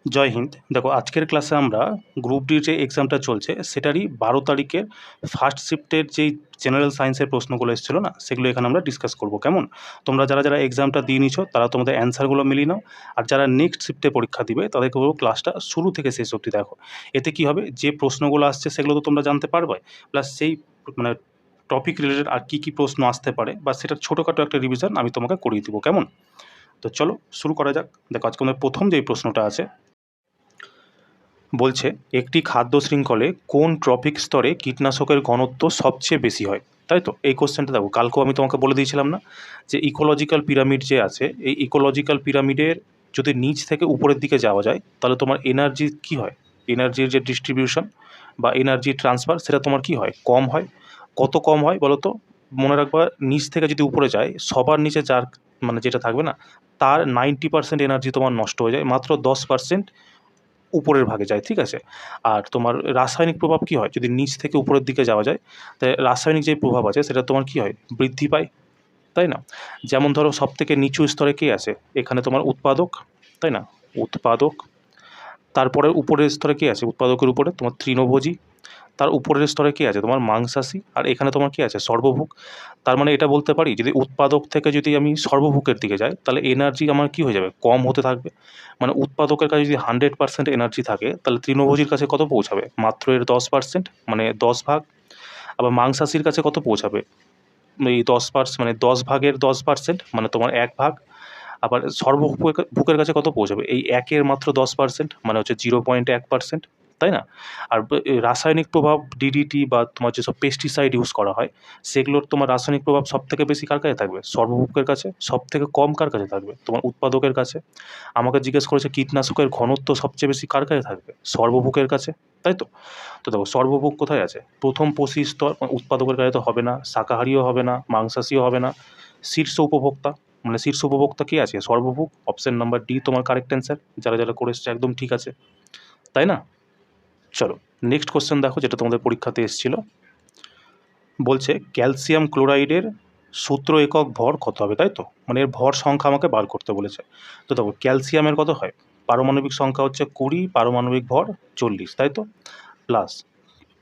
জয় হিন্দ। দেখো, আজকের ক্লাসে আমরা গ্রুপ ডির যে এক্সামটা চলছে সেটারই 12 তারিখের ফার্স্ট শিফটের যেই জেনারেল সায়েন্সের প্রশ্নগুলো এসেছিলো না, সেগুলো এখানে আমরা ডিসকাস করবো। কেমন? তোমরা যারা যারা এক্সামটা দিয়ে নিচ্ছ তারা তোমাদের অ্যান্সারগুলো মিলিয়ে নাও, আর যারা নেক্সট শিফটে পরীক্ষা দিবে তাদেরকে বলবো ক্লাসটা শুরু থেকে শেষ অবধি দেখো। এতে কি হবে, যে প্রশ্নগুলো আসছে সেগুলো তো তোমরা জানতে পারবে, প্লাস সেই মানে টপিক রিলেটেড আর কি কি প্রশ্ন আসতে পারে বা সেটার ছোটোখাটো একটা রিভিশন আমি তোমাকে করিয়ে দেবো। কেমন? তো চলো শুরু করা যাক। দেখো, আজকে আমাদের প্রথম যেই প্রশ্নটা আছে, বলছে একটি খাদ্য শৃঙ্খলে কোন ট্রফিক স্তরে কীটনাশকের ঘনত্ব সবচেয়ে বেশি হয়। তাই তো এই কোশ্চেনটা দেখো, কালকেও আমি তোমাকে বলে দিয়েছিলাম না যে ইকোলজিক্যাল পিরামিড যে আছে, এই ইকোলজিক্যাল পিরামিডের যদি নিচ থেকে উপরের দিকে যাওয়া যায় তাহলে তোমার এনার্জি কি হয়, এনার্জির যে ডিস্ট্রিবিউশন বা এনার্জি ট্রান্সফার সেটা তোমার কি হয়, কম হয়। কত কম হয় বলো তো? মনে রাখবা, নিচ থেকে যদি উপরে যায় সবার নিচে যার মানে যেটা থাকবে না, তার 90% এনার্জি তোমার নষ্ট হয়ে যায়, মাত্র 10% উপরের ভাগে যায়। ঠিক আছে? আর তোমার রাসায়নিক প্রভাব কি হয়, যদি নিচ থেকে উপরের দিকে যাওয়া যায় তাই রাসায়নিক যে প্রভাব আছে সেটা তোমার কি হয়, বৃদ্ধি পায়। তাই না? যেমন ধরো সবথেকে নিচু স্তরে কে আছে, এখানে তোমার উৎপাদক। তাই না? উৎপাদক। তারপরে উপরের স্তরে কে আছে, উৎপাদকের উপরে তোমার তৃণভোজী। তার উপরের স্তরে কে আছে, তোমার মাংসাশী। আর এখানে তোমার কি আছে, সর্বভুক। তার মানে এটা বলতে পারি, যদি উৎপাদক থেকে যদি আমি সর্বভুকের দিকে যাই তাহলে এনার্জি আমার কি হয়ে যাবে, কম হতে থাকবে। মানে উৎপাদকের কাছে যদি 100% এনার্জি থাকে তাহলে তৃণভোজীর কাছে কত পৌঁছাবে, মাত্র এর 10%, মানে 10 ভাগ। আবার মাংসাশীর কাছে কত পৌঁছাবে, এই 10% মানে 10 ভাগের 10%, মানে তোমার 1 ভাগ। আবার সর্বভুকের কাছে কত পৌঁছাবে, এই 1-এর মাত্র 10%, মানে হচ্ছে 0.1%। তাই না? আর রাসায়নিক প্রভাব ডিডিটি বা তোমার যেসব পেস্টিসাইড ইউজ করা হয় সেগুলোর তোমার রাসায়নিক প্রভাব সবথেকে বেশি কার কাছে থাকবে, সর্বভুকের কাছে। সবথেকে কম কার কাছে থাকবে, তোমার উৎপাদকের কাছে। আমাকে জিজ্ঞেস করেছে কীটনাশকের ঘনত্ব সবচেয়ে বেশি কার কাছে থাকবে, সর্বভুকের কাছে। তাই তো? তো দেখো, সর্বভুক কোথায় আছে, প্রথম পসি স্তর, উৎপাদকের কাছে তো হবে না, শাকাহারীও হবে না, মাংসাশীও হবে না। শীর্ষ উপভোক্তা, মানে শীর্ষ উপভোক্তা কে আছে, সর্বভুক। অপশন নাম্বার ডি তোমার কারেক্ট অ্যান্সার। যারা যারা করে এসছে একদম ঠিক আছে। তাই না? চলো নেক্সট কোশ্চেন দেখো, যেটা তোমাদের পরীক্ষাতে এসেছিল। বলছে ক্যালসিয়াম ক্লোরাইডের সূত্র একক ভর কত হবে। তাই তো, মানে এর ভর সংখ্যা আমাকে বার করতে বলেছে। তো দেখো, ক্যালসিয়ামের কত হয়, পারমাণবিক সংখ্যা হচ্ছে 20, পারমাণবিক ভর 40। তাই তো? প্লাস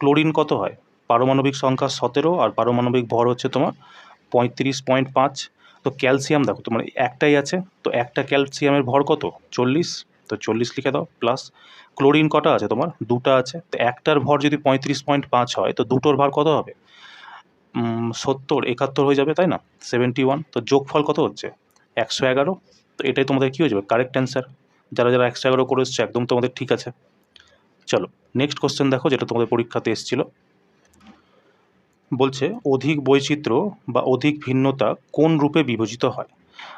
ক্লোরিন কত হয়, পারমাণবিক সংখ্যা 17 আর পারমাণবিক ভর হচ্ছে তোমার 35.5। তো ক্যালসিয়াম দেখো তোমার একটাই আছে, তো একটা ক্যালসিয়ামের ভর কত, 40। তো 40 লিখে দাও। প্লাস ক্লোরিন কটা আছে, তোমার দুটা আছে, তো একটার ভর যদি 35.5 হয় তো দুটোর ভর কত হবে, 70, 71 হয়ে যাবে। তাই না? 71। তো যোগফল কত হচ্ছে, 111। তো এটাই তোমাদের কী হয়ে যাবে, কারেক্ট অ্যান্সার। যারা যারা 111 করে এসছে একদম তোমাদের ঠিক আছে। চলো নেক্সট কোশ্চেন দেখো, যেটা তোমাদের পরীক্ষাতে এসেছিল। বলছে অধিক বৈচিত্র্য বা অধিক ভিন্নতা কোন রূপে বিবেচিত হয়।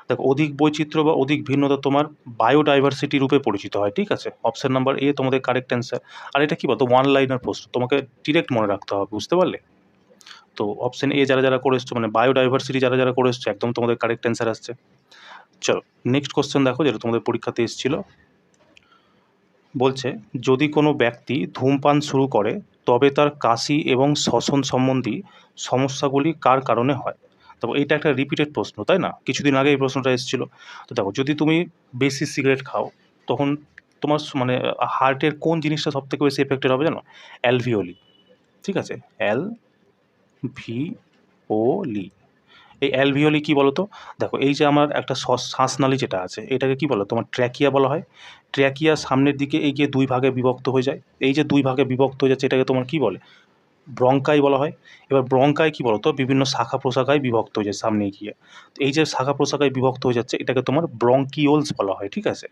দেখো, অধিক বৈচিত্র্য বা অধিক ভিন্নতা তোমার বায়োডাইভার্সিটি রূপে পরিচিত হয়। ঠিক আছে? অপশন নাম্বার এ তোমাদের কারেক্ট অ্যান্সার। আর এটা কি বলতো, ওয়ান লাইনার প্রশ্ন, তোমাকে ডিরেক্ট মনে রাখতে হবে, বুঝতে পারলে? তো অপশন এ যারা যারা করে এসছো, মানে বায়োডাইভার্সিটি যারা যারা করে এসছো একদম তোমাদের কারেক্ট অ্যান্সার আসছে। চলো নেক্সট কোশ্চেন দেখো, যেটা তোমাদের পরীক্ষাতে এসেছিল। বলছে যদি কোনো ব্যক্তি ধূমপান শুরু করে তবে তার কাশি এবং শ্বসন সম্বন্ধী সমস্যাগুলি কার কারণে হয়। তো এইটা একটা রিপিটেড প্রশ্ন, তাই না? কিছুদিন আগে এই প্রশ্নটা এসেছিল। তো দেখো, যদি তুমি বেশি সিগারেট খাও তখন তোমার মানে হার্টের কোন জিনিসটা সব থেকে বেশি এফেক্টেড হবে জানো, অ্যালভিওলি। ঠিক আছে? অ্যালভিওলি। এই অ্যালভিওলি কী বলো তো? দেখো, এই যে আমার একটা শ্বাসনালী যেটা আছে এটাকে কী বলো, তোমার ট্র্যাকিয়া বলা হয়। ট্র্যাকিয়া সামনের দিকে এগিয়ে দুই ভাগে বিভক্ত হয়ে যায়, এই যে দুই ভাগে বিভক্ত হয়ে যাচ্ছে এটাকে তোমার কী বলে, ব্রঙ্কাই বলা হয়। এবার ব্রঙ্কাই কী বলো তো, বিভিন্ন শাখা প্রশাখায় বিভক্ত হয়ে যায় সামনে এগিয়ে। তো এই যে শাখা প্রশাখায় বিভক্ত হয়ে যাচ্ছে এটাকে তোমার ব্রঙ্কিওলস বলা হয়। ঠিক আছে?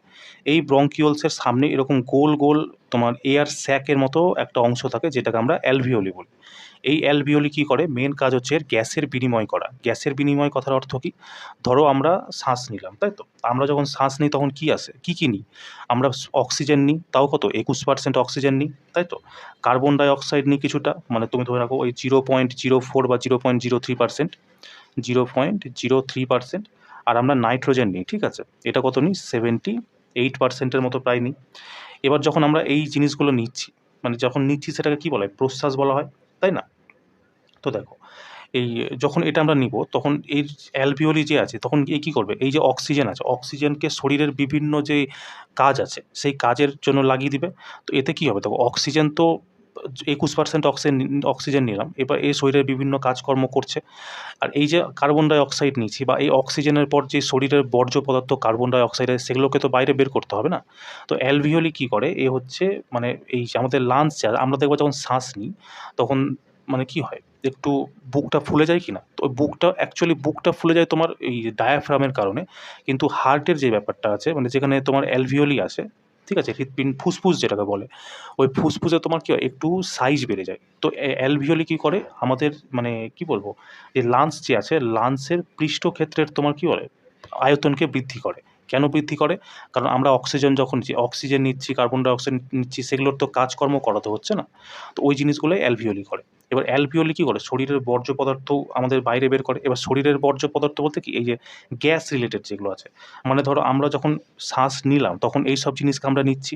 এই ব্রঙ্কিওলসের সামনে এরকম গোল গোল তোমার এয়ার স্যাকের মতো একটা অংশ থাকে যেটাকে আমরা অ্যালভিওলি বলি। এই অ্যালভিওলি কী করে, মেন কাজ হচ্ছে এর গ্যাসের বিনিময় করা। গ্যাসের বিনিময় কথার অর্থ কী, ধরো আমরা শ্বাস নিলাম, তাই তো? আমরা যখন শ্বাস নিই তখন কী আসে, কী নিই, আমরা অক্সিজেন নিই, তাও কত, 21% অক্সিজেন নিই। তাই তো? কার্বন ডাই অক্সাইড নিই কিছুটা, মানে তুমি ধরে রাখো ওই 0.04 বা 0.03%, 0.03%। আর আমরা নাইট্রোজেন নিই। ঠিক আছে? এটা কত নিই, 78%-এর মতো প্রায় নিই। এবার যখন আমরা এই জিনিসগুলো নিচ্ছি, মানে যখন নিচ্ছি সেটাকে কী বলা হয়, প্রশ্বাস বলা হয়। তাই না? তো দেখো, এই যখন এটা আমরা নিব তখন এর অ্যালভিওলি যে আছে তখন এ কী করবে, এই যে অক্সিজেন আছে অক্সিজেনকে শরীরের বিভিন্ন যে কাজ আছে সেই কাজের জন্য লাগিয়ে দিবে। তো এতে কী হবে, দেখো অক্সিজেন তো 21% অক্সিজেন নিলাম, এবার এই শরীরের বিভিন্ন কাজকর্ম করছে। আর এই যে কার্বন ডাই অক্সাইড নিচ্ছি বা এই অক্সিজেনের পর যে শরীরের বর্জ্য পদার্থ কার্বন ডাই অক্সাইড আছে সেগুলোকে তো বাইরে বের করতে হবে না। তো অ্যালভিওলি কী করে, এ হচ্ছে মানে এই যে আমাদের লাংস যা আমরা দেখবো যখন শ্বাস নিই তখন মানে কী হয়, একটু বুকটা ফুলে যায় কি না? তো ওই বুকটা অ্যাকচুয়ালি বুকটা ফুলে যায় তোমার এই ডায়াফ্রামের কারণে। কিন্তু হার্টের যে ব্যাপারটা আছে মানে যেখানে তোমার অ্যালভিওলি আছে, ঠিক আছে? হৃৎপিণ্ড ফুসফুস যেটাকে বলে, ওই ফুসফুসে তোমার কী হয় একটু সাইজ বেড়ে যায়। তো অ্যালভিওলি কী করে আমাদের মানে কী বলবো, এই লাংস যে আছে লাংসের পৃষ্ঠক্ষেত্রের তোমার কী বলে আয়তনকে বৃদ্ধি করে। কেন বৃদ্ধি করে? কারণ আমরা অক্সিজেন যখন যে অক্সিজেন নিচ্ছি, কার্বন ডাই অক্সাইড নিচ্ছি সেগুলোর তো কাজকর্ম করাতে হচ্ছে না। তো ওই জিনিসগুলোই অ্যালভিওলি করে। এবার অ্যালভিওলি কী করে, শরীরের বর্জ্য পদার্থ আমাদের বাইরে বের করে। এবার শরীরের বর্জ্য পদার্থ বলতে কি, এই যে গ্যাস রিলেটেড যেগুলো আছে, মানে ধরো আমরা যখন শ্বাস নিলাম তখন এইসব জিনিসকে আমরা নিচ্ছি।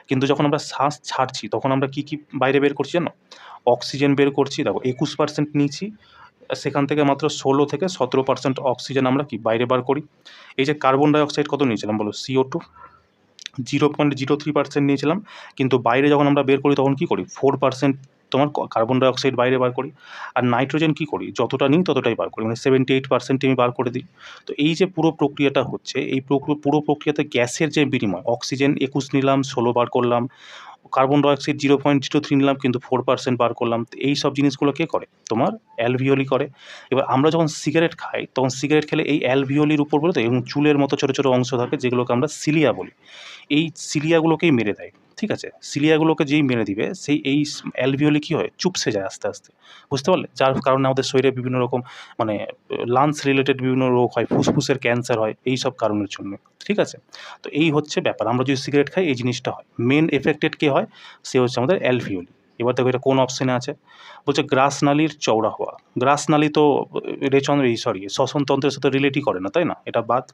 কিন্তু যখন আমরা শ্বাস ছাড়ছি তখন আমরা কী বাইরে বের করছি জানো? অক্সিজেন বের করছি, দেখো 21% নিয়েছি, সেখান থেকে মাত্র 16 থেকে 17% অক্সিজেন আমরা কি বাইরে বার করি। এই যে কার্বন ডাই অক্সাইড কত নিয়েছিলাম বলো, CO2 0.03% নিয়েছিলাম, কিন্তু বাইরে যখন আমরা বের করি তখন কী করি 4% তোমার কার্বন ডাই অক্সাইড বাইরে বার করি। আর নাইট্রোজেন কী করি, যতটা নিই ততটাই বার করি, মানে 78% আমি বার করে দিই। তো এই যে পুরো প্রক্রিয়াটা হচ্ছে, এই পুরো প্রক্রিয়াতে গ্যাসের যে বিনিময়, অক্সিজেন 21 নিলাম 16 বার করলাম, কার্বন ডাই অক্সাইড 0.03 নিলাম কিন্তু 4% বার করলাম। তো এই সব জিনিসগুলো কে করে, তোমার অ্যালভিওলি করে। এবার আমরা যখন সিগারেট খাই তখন সিগারেট খেলে এই অ্যালভিওলির উপর বলে তো এবং চুলের মতো ছোটো ছোটো অংশ থাকে যেগুলোকে আমরা সিলিয়া বলি, এই সিলিয়াগুলোকেই মেরে দেয়, ঠিক আছে? সিলিয়াগুলোকে যেই মেরে দিবে সেই এই অ্যালভিওলি কী হয়, চুপসে যায় আস্তে আস্তে, বুঝতে পারলে? যার কারণে আমাদের শরীরে বিভিন্ন রকম মানে লাংস রিলেটেড বিভিন্ন রোগ হয়, ফুসফুসের ক্যান্সার হয় এই সব কারণের জন্য, ঠিক আছে? তো এই হচ্ছে ব্যাপার, আমরা যদি সিগারেট খাই এই জিনিসটা হয়। মেন এফেক্টেড কে হয়, সে হচ্ছে আমাদের অ্যালভিওলি। এবার দেখো এটা কোন অপশনে আছে, বলছে গ্রাসনালীর চওড়া হওয়া। গ্রাসনালী তো শ্বসনতন্ত্রের সাথে রিলেটই করে না, তাই না? এটা বাদ।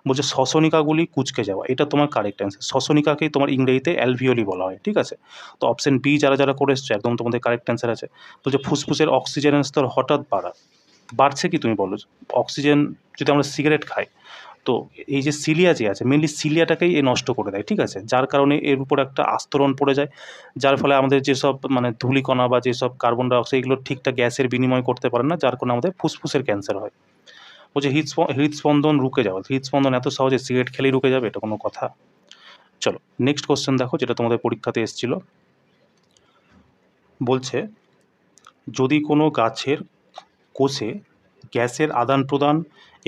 বলছে শ্বসনিকাগুলি কুঁচকে যাওয়া, এটা তোমার কারেক্ট অ্যান্সার। শ্বসনিকাকেই তোমার ইংরেজিতে অ্যালভিওলি বলা হয়, ঠিক আছে? তো অপশন বি যারা করে এসছো একদম তোমাদের কারেক্ট অ্যান্সার আছে। বলছে ফুসফুসের অক্সিজেনের স্তর হঠাৎ বাড়ছে কি তুমি বলো? অক্সিজেন যদি আমরা সিগারেট খাই তো এই যে সিলিয়া যে আছে মেনলি সিলিয়াটাকেই এ নষ্ট করে দেয়, ঠিক আছে? যার কারণে এর উপর একটা আস্তরণ পড়ে যায়, যার ফলে আমাদের যেসব মানে ধূলিকণা বা যেসব কার্বন ডাই অক্সাইড এগুলো ঠিকঠাক গ্যাসের বিনিময় করতে পারে না, যার কারণে আমাদের ফুসফুসের ক্যান্সার হয়। বলছে হৃদস্পন্দন রুকে যাওয়া, হৃদস্পন্দন এত সহজে সিগারেট খেলেই রুকে যাবে, এটা কোনো কথা? চলো নেক্সট কোশ্চেন দেখো, যেটা তোমাদের পরীক্ষাতে এসেছিল। বলছে যদি কোনো গাছের কোষে গ্যাসের আদান প্রদান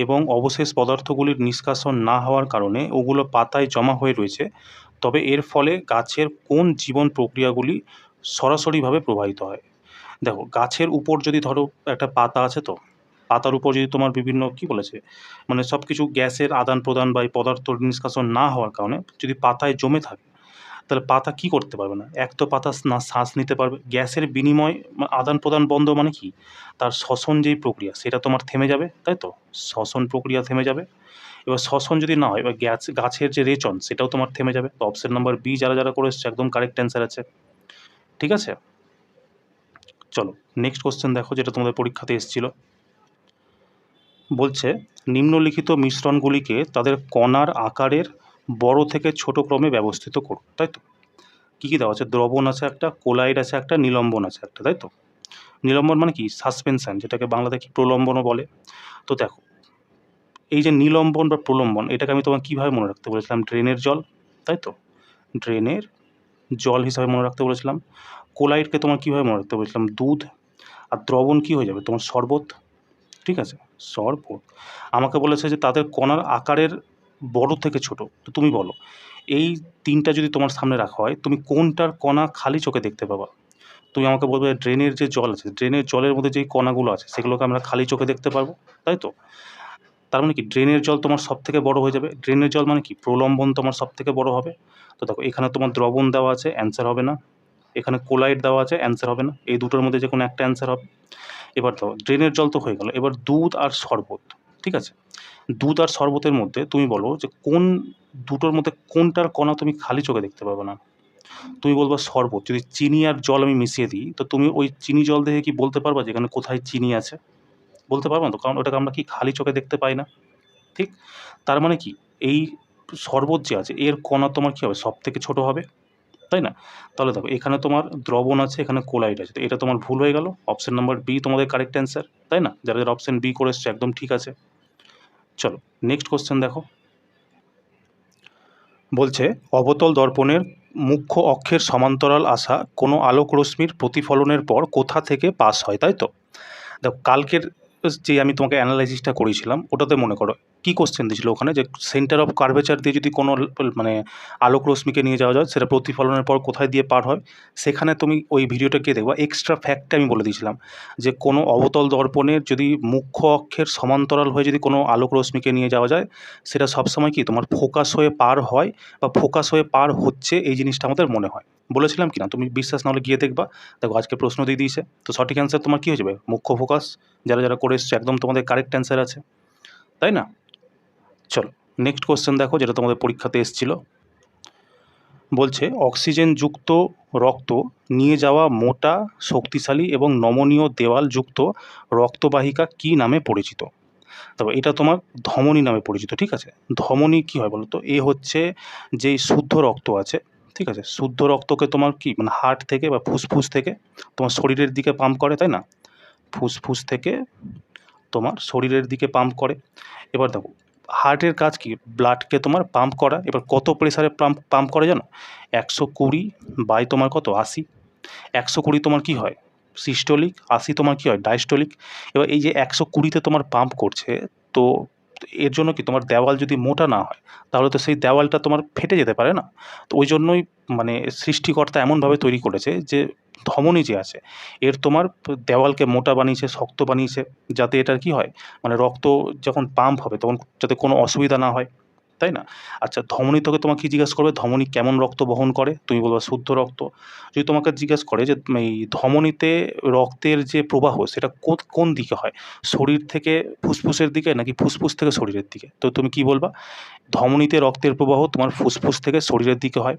এবং অবশেষ পদার্থগুলির নিষ্কাশন না হওয়ার কারণে ওগুলো পাতায় জমা হয়ে রয়েছে, তবে এর ফলে গাছের কোন জীবন প্রক্রিয়াগুলি সরাসরিভাবে প্রভাবিত হয়? দেখো গাছের উপর যদি ধরো একটা পাতা আছে, তো পাতার উপর যদি তোমার বিভিন্ন কী বলেছে মানে সব কিছু গ্যাসের আদান প্রদান বা এই পদার্থ নিষ্কাশন না হওয়ার কারণে যদি পাতায় জমে থাকে, তাহলে পাতা কী করতে পারবে না, এক তো পাতা না শ্বাস নিতে পারবে, গ্যাসের বিনিময় আদান প্রদান বন্ধ মানে কি, তার শ্বসন যেই প্রক্রিয়া সেটা তোমার থেমে যাবে, তাই তো? শ্বসন প্রক্রিয়া থেমে যাবে। এবার শ্বসন যদি না হয় এবার গাছের যে রেচন সেটাও তোমার থেমে যাবে। তো অপশন নাম্বার বি যারা করে এসছে একদম কারেক্ট অ্যান্সার আছে, ঠিক আছে? চলো নেক্সট কোশ্চেন দেখো, যেটা তোমাদের পরীক্ষাতে এসেছিল। বলছে নিম্নলিখিত মিশ্রণগুলিকে তাদের কণার আকারের বড় থেকে ছোট ক্রমে ব্যবস্থিত করুন, তাই তো? কী কী দেওয়া আছে, দ্রবণ আছে একটা, কোলাইড আছে একটা, নিলম্বন আছে একটা, তাই তো? নিলম্বন মানে কি সাসপেনশন, যেটাকে বাংলাতে কি প্রলম্বনও বলে। তো দেখো এই যে নিলম্বন বা প্রলম্বন এটাকে আমি তোমাকে কীভাবে মনে রাখতে বলেছিলাম, ড্রেনের জল, তাই তো? ড্রেনের জল হিসাবে মনে রাখতে বলেছিলাম। কোলাইডকে তোমার কীভাবে মনে রাখতে বলেছিলাম, দুধ। আর দ্রবণ কী হয়ে যাবে তোমার, শরবত, ঠিক আছে? শরবত। আমাকে বলেছে যে তাদের কণার আকারের বড় থেকে ছোট, তো তুমি বলো এই তিনটা যদি তোমার সামনে রাখা হয় তুমি কোনটার কণা খালি চোখে দেখতে পাবা? তুমি আমাকে বলবে ড্রেনের যে জল আছে, ড্রেনের জলের মধ্যে যেই কণাগুলো আছে সেগুলোকে আমরা খালি চোখে দেখতে পারবো, তাই তো? তার মানে কি ড্রেনের জল তোমার সবথেকে বড় হয়ে যাবে, ড্রেনের জল মানে কি প্রলম্বন তোমার সবথেকে বড় হবে। তো দেখো এখানে তোমার দ্রবণ দেওয়া আছে, অ্যান্সার হবে না। এখানে কোলাইড দেওয়া আছে, অ্যান্সার হবে না। এই দুটোর মধ্যে যে কোনো একটা অ্যান্সার হবে। এবার দেখো ড্রেনের জল তো হয়ে গেল, এবার দুধ আর শরবত, ঠিক আছে? দুধ আর শরবতের মধ্যে তুমি বলো যে কোন দুটোর মধ্যে কোনটার কণা তুমি খালি চোখে দেখতে পাবে না? তুমি বলবা শরবত। যদি চিনি আর জল আমি মিশিয়ে দিই তো তুমি ওই চিনি জল দেখে কি বলতে পারবা যে এখানে কোথায় চিনি আছে? বলতে পারবো না তো, কারণ ওটাকে আমরা কি খালি চোখে দেখতে পাই না, ঠিক? তার মানে কি এই শরবত যে আছে এর কণা তোমার কী হবে, সব থেকে ছোটো হবে, তাই না? তাহলে দেখো এখানে তোমার দ্রবণ আছে, এখানে কোলাইড আছে, তো এটা তোমার ভুল হয়ে গেল। অপশন নাম্বার বি তোমাদের কারেক্ট অ্যান্সার, তাই না? যারা যারা অপশন বি করে এসছে একদম ঠিক আছে। চলো নেক্সট কোশ্চেন দেখো, বলছে অবতল দর্পণের মুখ্য অক্ষের সমান্তরাল আসা কোনো আলোক রশ্মির প্রতিফলনের পর কোথা থেকে পাস হয়, তাই তো? দেখো কালকের যে আমি তোমাকে অ্যানালাইসিসটা করেছিলাম ওটাতে মনে করো কী কোশ্চেন দিয়েছিল ওখানে, যে সেন্টার অফ কার্ভেচার দিয়ে যদি কোনো মানে আলোক রশ্মিকে নিয়ে যাওয়া যায় সেটা প্রতিফলনের পর কোথায় দিয়ে পার হয়, সেখানে তুমি ওই ভিডিওটা গিয়ে দেখবা এক্সট্রা ফ্যাক্টটা আমি বলে দিয়েছিলাম যে কোনো অবতল দর্পণের যদি মুখ্য অক্ষের সমান্তরাল হয়ে যদি কোনো আলোক রশ্মিকে নিয়ে যাওয়া যায় সেটা সবসময় কি তোমার ফোকাস হয়ে পার হয় বা ফোকাস হয়ে পার হচ্ছে, এই জিনিসটা আমাদের মনে হয়। বলেছিলাম কি না? তুমি বিশ্বাস না হলে গিয়ে দেখবা। দেখো আজকে প্রশ্ন দিয়ে দিয়েছে, তো সঠিক অ্যান্সার তোমার কী হয়ে যাবে, মুখ্য ফোকাস। যারা যারা করে এসছে একদম তোমাদের কারেক্ট অ্যান্সার আছে, তাই না? চলো নেক্সট কোশ্চেন দেখো, যেটা তোমাদের পরীক্ষাতে এসেছিল। বলছে অক্সিজেনযুক্ত রক্ত নিয়ে যাওয়া মোটা, শক্তিশালী এবং নমনীয় দেওয়ালযুক্ত রক্তবাহিকা কী নামে পরিচিত? তবে এটা তোমার ধমনী নামে পরিচিত, ঠিক আছে? ধমনী কী হয় বলো তো? এ হচ্ছে যেই শুদ্ধ রক্ত আছে, ঠিক আছে, শুদ্ধ রক্তকে তোমার কি মানে হার্ট থেকে বা ফুসফুস থেকে তোমার শরীরের দিকে পাম্প করে, তাই না? ফুসফুস থেকে তোমার শরীরের দিকে পাম্প করে। এবার দেখো হার্টের কাজ কি, ব্লাডকে তোমার পাম্প করা। এবার কত প্রেসারে পাম্প করে জানো? 120 বাই তোমার কত 80। 120 তোমার কি হয় সিস্টোলিক, 80 তোমার কি হয় ডায়াস্টোলিক। এবার এই যে 120-তে তোমার পাম্প করছে, তো এর জন্য কি তোমার দেওয়াল যদি মোটা না হয় তাহলে তো সেই দেওয়ালটা তোমার ফেটে যেতে পারে না। তো ওই জন্যই মানে সৃষ্টিকর্তা এমনভাবে তৈরি করেছে যে ধমনী যে আছে এর তোমার দেওয়ালকে মোটা বানিয়েছে, শক্ত বানিয়েছে, যাতে এটার কি হয় মানে রক্ত যখন পাম্প হবে তখন যাতে কোনো অসুবিধা না হয়, তাই না? আচ্ছা ধমনী তোকে তোমাকে কী জিজ্ঞেস করবে, ধমনী কেমন রক্ত বহন করে? তুমি বলবা শুদ্ধ রক্ত। যদি তোমাকে জিজ্ঞেস করে যে এই ধমনীতে রক্তের যে প্রবাহ সেটা কোন দিকে হয়, শরীর থেকে ফুসফুসের দিকে নাকি ফুসফুস থেকে শরীরের দিকে, তো তুমি কি বলবা? ধমনীতে রক্তের প্রবাহ তোমার ফুসফুস থেকে শরীরের দিকে হয়।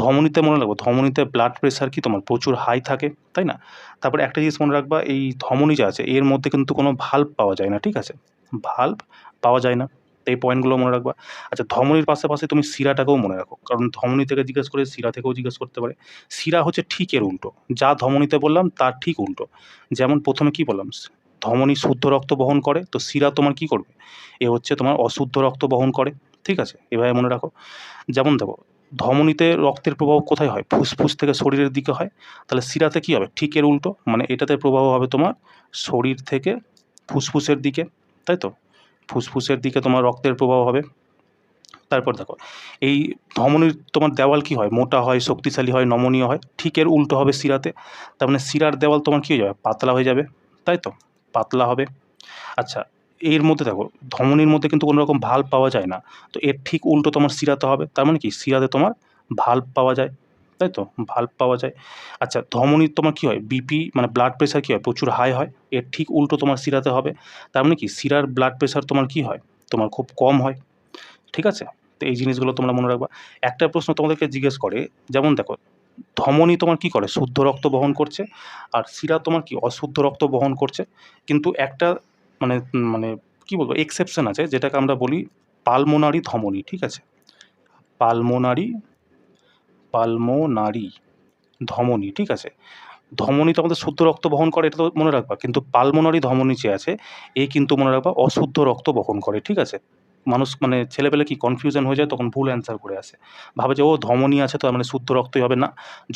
ধমনীতে মনে রাখবো, ধমনীতে ব্লাড প্রেশার কি তোমার প্রচুর হাই থাকে, তাই না? তারপরে একটা জিনিস মনে রাখবা, এই ধমনী যে আছে এর মধ্যে কিন্তু কোনো ভাল্ব পাওয়া যায় না, ঠিক আছে? ভাল্ব পাওয়া যায় না, এই পয়েন্টগুলো মনে রাখবা। আচ্ছা ধমনীর পাশাপাশি তুমি শিরাটাকেও মনে রাখো, কারণ ধমনী থেকে জিজ্ঞেস করে শিরা থেকেও জিজ্ঞেস করতে পারে। শিরা হচ্ছে ঠিক এর উল্টো, যা ধমনীতে বললাম তার ঠিক উল্টো। যেমন প্রথমে কি বললাম, ধমনী শুদ্ধ রক্ত বহন করে, তো শিরা তোমার কি করবে, এ হচ্ছে তোমার অশুদ্ধ রক্ত বহন করে, ঠিক আছে? এভাবে মনে রাখো। যেমন দেখো ধমনীতে রক্তের প্রবাহ কোথায় হয়, ফুসফুস থেকে শরীরের দিকে হয়, তাহলে শিরাতে কী হবে ঠিক এর উল্টো, মানে এটাতে প্রবাহ হবে তোমার শরীর থেকে ফুসফুসের দিকে, তাই তো? ফুসফুসের দিকে তোমার রক্তের প্রবাহ হবে। তারপর দেখো এই ধমনীর তোমার দেওয়াল কি হয়, মোটা হয়, শক্তিশালী হয়, নমনীয় হয়, ঠিক এর উল্টো হবে শিরাতে। তার মানে শিরার দেওয়াল তোমার কী হয়ে যাবে, পাতলা হয়ে যাবে, তাই তো? পাতলা হবে। আচ্ছা এর মধ্যে দেখো ধমনীর মধ্যে কিন্তু কোনো রকম ভাল্ব পাওয়া যায় না, তো এর ঠিক উল্টো তোমার শিরাতে হবে। তার মানে কি শিরাতে তোমার ভাল্ব পাওয়া যায়, তাই তো? ভাল্ব পাওয়া যায়। আচ্ছা ধমনীর তোমার কী হয়, বিপি মানে ব্লাড প্রেশার কী হয়, প্রচুর হাই হয়, এর ঠিক উল্টো তোমার শিরাতে হবে। তার মানে কি শিরার ব্লাড প্রেশার তোমার কী হয়, তোমার খুব কম হয়, ঠিক আছে? তো এই জিনিসগুলো তোমরা মনে রাখবা। একটা প্রশ্ন তোমাদেরকে জিজ্ঞেস করে, যেমন দেখো ধমনী তোমার কী করে, শুদ্ধ রক্ত বহন করছে, আর শিরা তোমার কি অশুদ্ধ রক্ত বহন করছে। কিন্তু একটা মানে মানে কী বলবো এক্সেপশন আছে, যেটাকে আমরা বলি পালমোনারি ধমনী, ঠিক আছে? পালমোনারি পালমোনারি ধমনী, ঠিক আছে? ধমনী তো আমাদের শুদ্ধ রক্ত বহন করে, এটা তো মনে রাখবা, কিন্তু পালমোনারি ধমনী যে আছে এ কিন্তু মনে রাখবা অশুদ্ধ রক্ত বহন করে, ঠিক আছে? মানুষ মানে ছেলেপেলে কি কনফিউশন হয়ে যায়, তখন ভুল অ্যান্সার করে আসে, ভাবে যে ও ধমনী আছে তো মানে শুদ্ধ রক্তই হবে, না।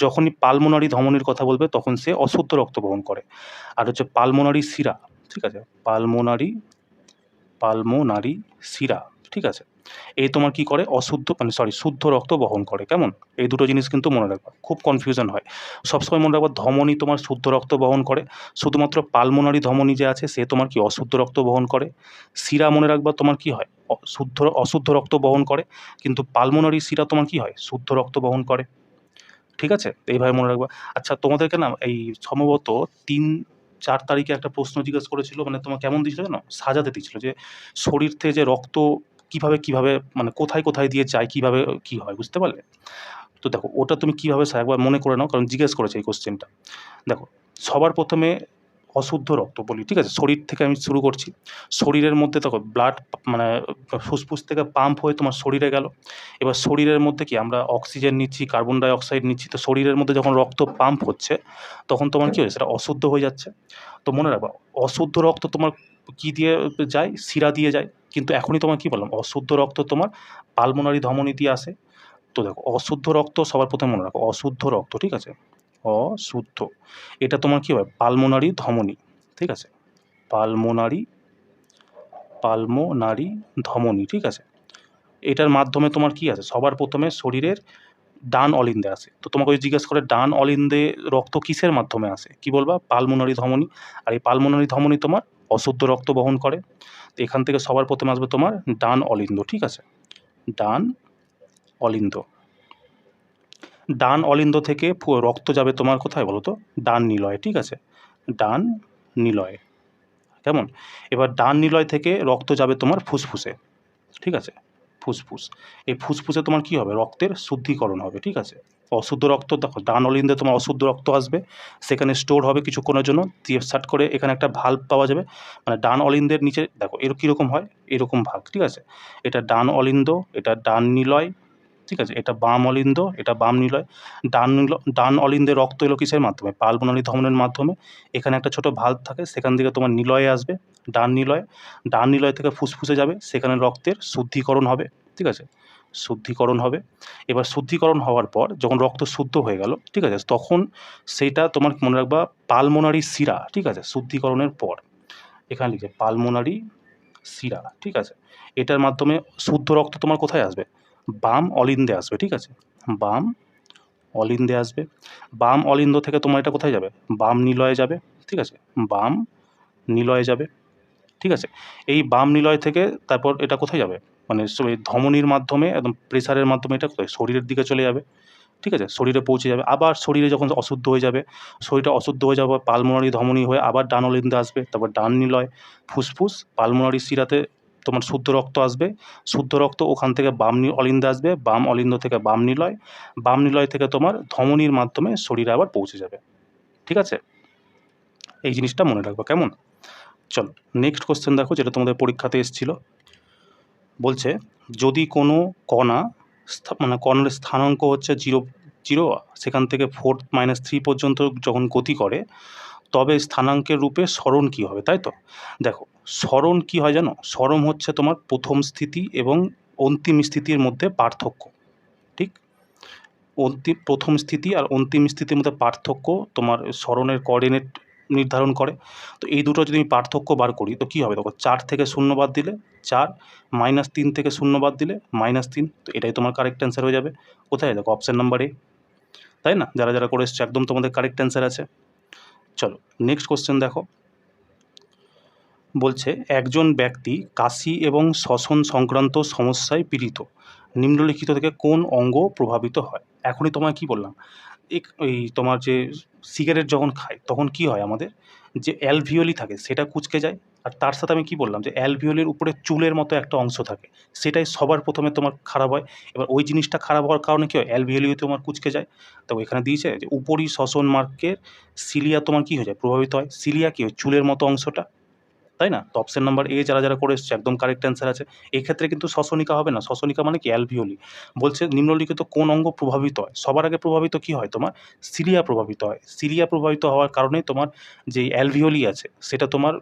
যখনই পালমোনারি ধমনীর কথা বলবে তখন সে অশুদ্ধ রক্ত বহন করে। আর হচ্ছে পালমোনারি শিরা, ঠিক আছে? পালমোনারি শিরা, ঠিক আছে? এই তোমার কি করে অশুদ্ধ মানে শুদ্ধ রক্ত বহন করে, কেমন? এই দুটো জিনিস কিন্তু মনে রাখবা, খুব কনফিউশন হয়। সবসময় মনে রাখবা ধমনী তোমার শুদ্ধ রক্ত বহন করে, শুধুমাত্র পালমোনারি ধমনী যে আছে সে তোমার কি অশুদ্ধ রক্ত বহন করে। শিরা মনে রাখবা তোমার কি হয়, অশুদ্ধ রক্ত বহন করে, কিন্তু পালমোনারি শিরা তোমার কি হয়, শুদ্ধ রক্ত বহন করে, ঠিক আছে? এইভাবে মনে রাখবা। আচ্ছা তোমাদেরকে না এই সম্ভবত 3-4 তারিখে একটা প্রশ্ন জিজ্ঞেস করেছিল, মানে তোমার কেমন দিয়েছিল জানো, সাজাতে দিয়েছিল যে শরীর থেকে যে রক্ত কীভাবে মানে কোথায় দিয়ে যায়, কীভাবে কী হয়, বুঝতে পারলে? তো দেখো ওটা তুমি কীভাবে একবার মনে করে নাও, কারণ জিজ্ঞেস করেছে এই কোশ্চেনটা। দেখো সবার প্রথমে অশুদ্ধ রক্ত বলি, ঠিক আছে? শরীর থেকে আমি শুরু করছি। শরীরের মধ্যে দেখো ব্লাড মানে ফুসফুস থেকে পাম্প হয়ে তোমার শরীরে গেল। এবার শরীরের মধ্যে কি আমরা অক্সিজেন নিচ্ছি, কার্বন ডাই অক্সাইড নিচ্ছি। তো শরীরের মধ্যে যখন রক্ত পাম্প হচ্ছে তখন তোমার কী হচ্ছে, সেটা অশুদ্ধ হয়ে যাচ্ছে। তো মনে রাখবা, অশুদ্ধ রক্ত তোমার কী দিয়ে যায়? শিরা দিয়ে যায়। কিন্তু এখনই তোমায় কী বললাম, অশুদ্ধ রক্ত তোমার পালমোনারি ধমনী দিয়ে আসে। তো দেখো, অশুদ্ধ রক্ত সবার প্রথমে মনে রাখো, অশুদ্ধ রক্ত, ঠিক আছে? অশুদ্ধ, এটা তোমার কী হবে? পালমোনারি ধমনী, ঠিক আছে? পালমোনারি পালমোনারি ধমনী, ঠিক আছে? এটার মাধ্যমে তোমার কী আছে? সবার প্রথমে শরীরের ডান অলিন্দে আসে। তো তোমাকে যদি জিজ্ঞেস করে ডান অলিন্দে রক্ত কিসের মাধ্যমে আসে, কী বলবা? পালমোনারি ধমনী। আর এই পালমোনারি ধমনী তোমার অশুদ্ধ রক্ত বহন করে। তো এখান থেকে সবার প্রথমে আসবে তোমার ডান অলিন্দ, ঠিক আছে? ডান অলিন্দ। ডান অলিন্দ থেকে রক্ত যাবে তোমার কোথায় বলো তো? ডান নিলয়ে, ঠিক আছে? ডান নিলয়ে, কেমন? এবার ডান নিলয় থেকে রক্ত যাবে তোমার ফুসফুসে, ঠিক আছে? ফুসফুস। এই ফুসফুসে তোমার কী হবে? রক্তের শুদ্ধিকরণ হবে, ঠিক আছে? অশুদ্ধ রক্ত দেখো ডান অলিন্দে তোমার অশুদ্ধ রক্ত আসবে, সেখানে স্টোর হবে কিছুক্ষণের জন্য, দিয়ে সাট করে এখানে একটা ভাল্ব পাওয়া যাবে। মানে ডান অলিন্দের নিচে দেখো কীরকম হয়, এরকম ভাগ, ঠিক আছে? এটা ডান অলিন্দ, এটা ডান নিলয়, ঠিক আছে? এটা বাম অলিন্দ, এটা বাম নিলয়। ডান অলিন্দে রক্ত এলো কিসের মাধ্যমে? পালমোনারি ধমনীর মাধ্যমে। এখানে একটা ছোটো ভাল্ব থাকে, সেখান থেকে তোমার নিলয়ে আসবে, ডান নিলয়। ডান নিলয় থেকে ফুসফুসে যাবে, সেখানে রক্তের শুদ্ধিকরণ হবে, ঠিক আছে? শুদ্ধিকরণ হবে। এবার শুদ্ধিকরণ হওয়ার পর যখন রক্ত শুদ্ধ হয়ে গেল, ঠিক আছে? তখন সেইটা তোমার মনে রাখবা পালমোনারি শিরা, ঠিক আছে? শুদ্ধিকরণের পর এখানে লিখে পালমোনারি শিরা, ঠিক আছে? এটার মাধ্যমে শুদ্ধ রক্ত তোমার কোথায় আসবে? বাম অলিন্দে আসবে, ঠিক আছে? বাম অলিন্দে আসবে। বাম অলিন্দ থেকে তোমার এটা কোথায় যাবে? বাম নিলয়ে যাবে, ঠিক আছে? বাম নিলয়ে যাবে, ঠিক আছে? এই বাম নিলয় থেকে তারপর এটা কোথায় যাবে? মানে ধমনীর মাধ্যমে একদম প্রেসারের মাধ্যমে এটা কোথায়? শরীরের দিকে চলে যাবে, ঠিক আছে? শরীরে পৌঁছে যাবে। আবার শরীরে যখন অশুদ্ধ হয়ে যাবে, শরীরটা অশুদ্ধ হয়ে যাওয়ার পর পালমোনারি ধমনী হয়ে আবার ডান অলিন্দে আসবে, তারপর ডান নিলয়, ফুসফুস, পালমোনারি শিরাতে তোমার শুদ্ধ রক্ত আসবে। শুদ্ধ রক্ত ওখান থেকে বাম অলিন্দে আসবে, বাম অলিন্দ থেকে বাম নিলয়, বাম নিলয় থেকে তোমার ধমনীর মাধ্যমে শরীরে আবার পৌঁছে যাবে, ঠিক আছে? এই জিনিসটা মনে রাখবা, কেমন? চলো নেক্সট কোশ্চেন দেখো, যেটা তোমাদের পরীক্ষাতে এসেছিল। বলছে যদি কোনো কণা মানে কণার স্থানাঙ্ক হচ্ছে 0 সেখান থেকে 4 - 3 পর্যন্ত যখন গতি করে, তবে স্থানাঙ্কের রূপে সরণ কী হবে, তাই তো? দেখো, সরণ কী হয় জানো? সরণ হচ্ছে তোমার প্রথম স্থিতি এবং অন্তিম স্থিতির মধ্যে পার্থক্য, ঠিক? প্রথম স্থিতি আর অন্তিম স্থিতির মধ্যে পার্থক্য তোমার সরণের কোঅর্ডিনেট নির্ধারণ করে। তো এই দুটো যদি আমি পার্থক্য বার করি তো কী হবে দেখো, 4 থেকে 0 বাদ দিলে 4, -3 থেকে 0 বাদ দিলে -3। তো এটাই তোমার কারেক্ট অ্যান্সার হয়ে যাবে। কোথায় দেখো? অপশান নাম্বার এ, তাই না? যারা যারা করে এসছো একদম তোমাদের কারেক্ট অ্যান্সার আছে। চলো নেক্সট কোশ্চেন দেখো। বলছে একজন ব্যক্তি কাশি এবং শ্বসন সংক্রান্ত সমস্যায় পীড়িত, নিম্নলিখিত থেকে কোন অঙ্গ প্রভাবিত হয়? এখনই তোমায় কী বললাম, এই তোমার যে সিগারেট যখন খাই তখন কী হয়, আমাদের যে অ্যালভিওলি থাকে সেটা কুঁচকে যায়। আর তার সাথে আমি কী বললাম, যে অ্যালভিওলির উপরে চুলের মতো একটা অংশ থাকে, সেটাই সবার প্রথমে তোমার খারাপ হয়। এবার ওই জিনিসটা খারাপ হওয়ার কারণে কী হয়? অ্যালভিওলিও তোমার কুঁচকে যায়। তো এখানে দিয়েছে যে উপরি শ্বসন মার্গের সিলিয়া তোমার কী হয়ে যায়? প্রভাবিত হয়। সিলিয়া কী হয়? চুলের মতো অংশটা, তাই না? তো অপশন নাম্বার এ যারা যারা করে এসছে একদম কারেক্ট অ্যান্সার আছে। এক্ষেত্রে কিন্তু শ্বসনিকা হবে না, শ্বসনিকা মানে কি? অ্যালভিওলি। বলছে নিম্নলিখিত কোন অঙ্গ প্রভাবিত হয়? সবার আগে প্রভাবিত কী হয়? তোমার সিলিয়া প্রভাবিত হয়। সিলিয়া প্রভাবিত হওয়ার কারণেই তোমার যে অ্যালভিওলি আছে সেটা তোমার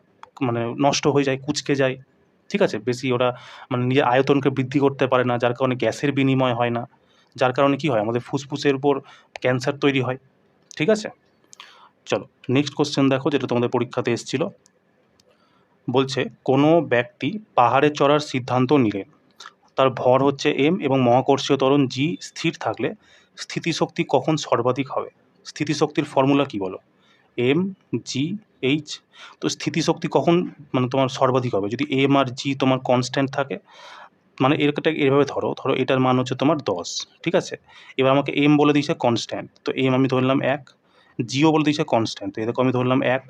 মানে নষ্ট হয়ে যায়, কুঁচকে যায়, ঠিক আছে? বেশি ওরা মানে নিজের আয়তনকে বৃদ্ধি করতে পারে না, যার কারণে গ্যাসের বিনিময় হয় না, যার কারণে কী হয়? আমাদের ফুসফুসের উপর ক্যান্সার তৈরি হয়, ঠিক আছে? চলো নেক্সট কোশ্চেন দেখো, যেটা তোমাদের পরীক্ষাতে এসেছিল। বলছে কোনো ব্যক্তি পাহাড়ে চড়ার সিদ্ধান্ত নিলেন, তার ভর হচ্ছে m এবং মহাকর্ষীয় ত্বরণ g স্থির থাকলে স্থিতিশক্তি কখন সর্বাধিক হবে? স্থিতিশক্তির ফর্মুলা কী বলো? m g h। তো স্থিতিশক্তি কখন মানে তোমার সর্বাধিক হবে? যদি m আর g তোমার কনস্ট্যান্ট থাকে, মানে এটাকে এভাবে ধরো, এটার মান হচ্ছে তোমার 10, ঠিক আছে? এবার আমাকে m বলে দিয়েছে কনস্ট্যান্ট, তো m আমি ধরলাম 1, জিও বলে দিয়েছে কনস্ট্যান্ট, তো এদেরকে আমি ধরলাম 1।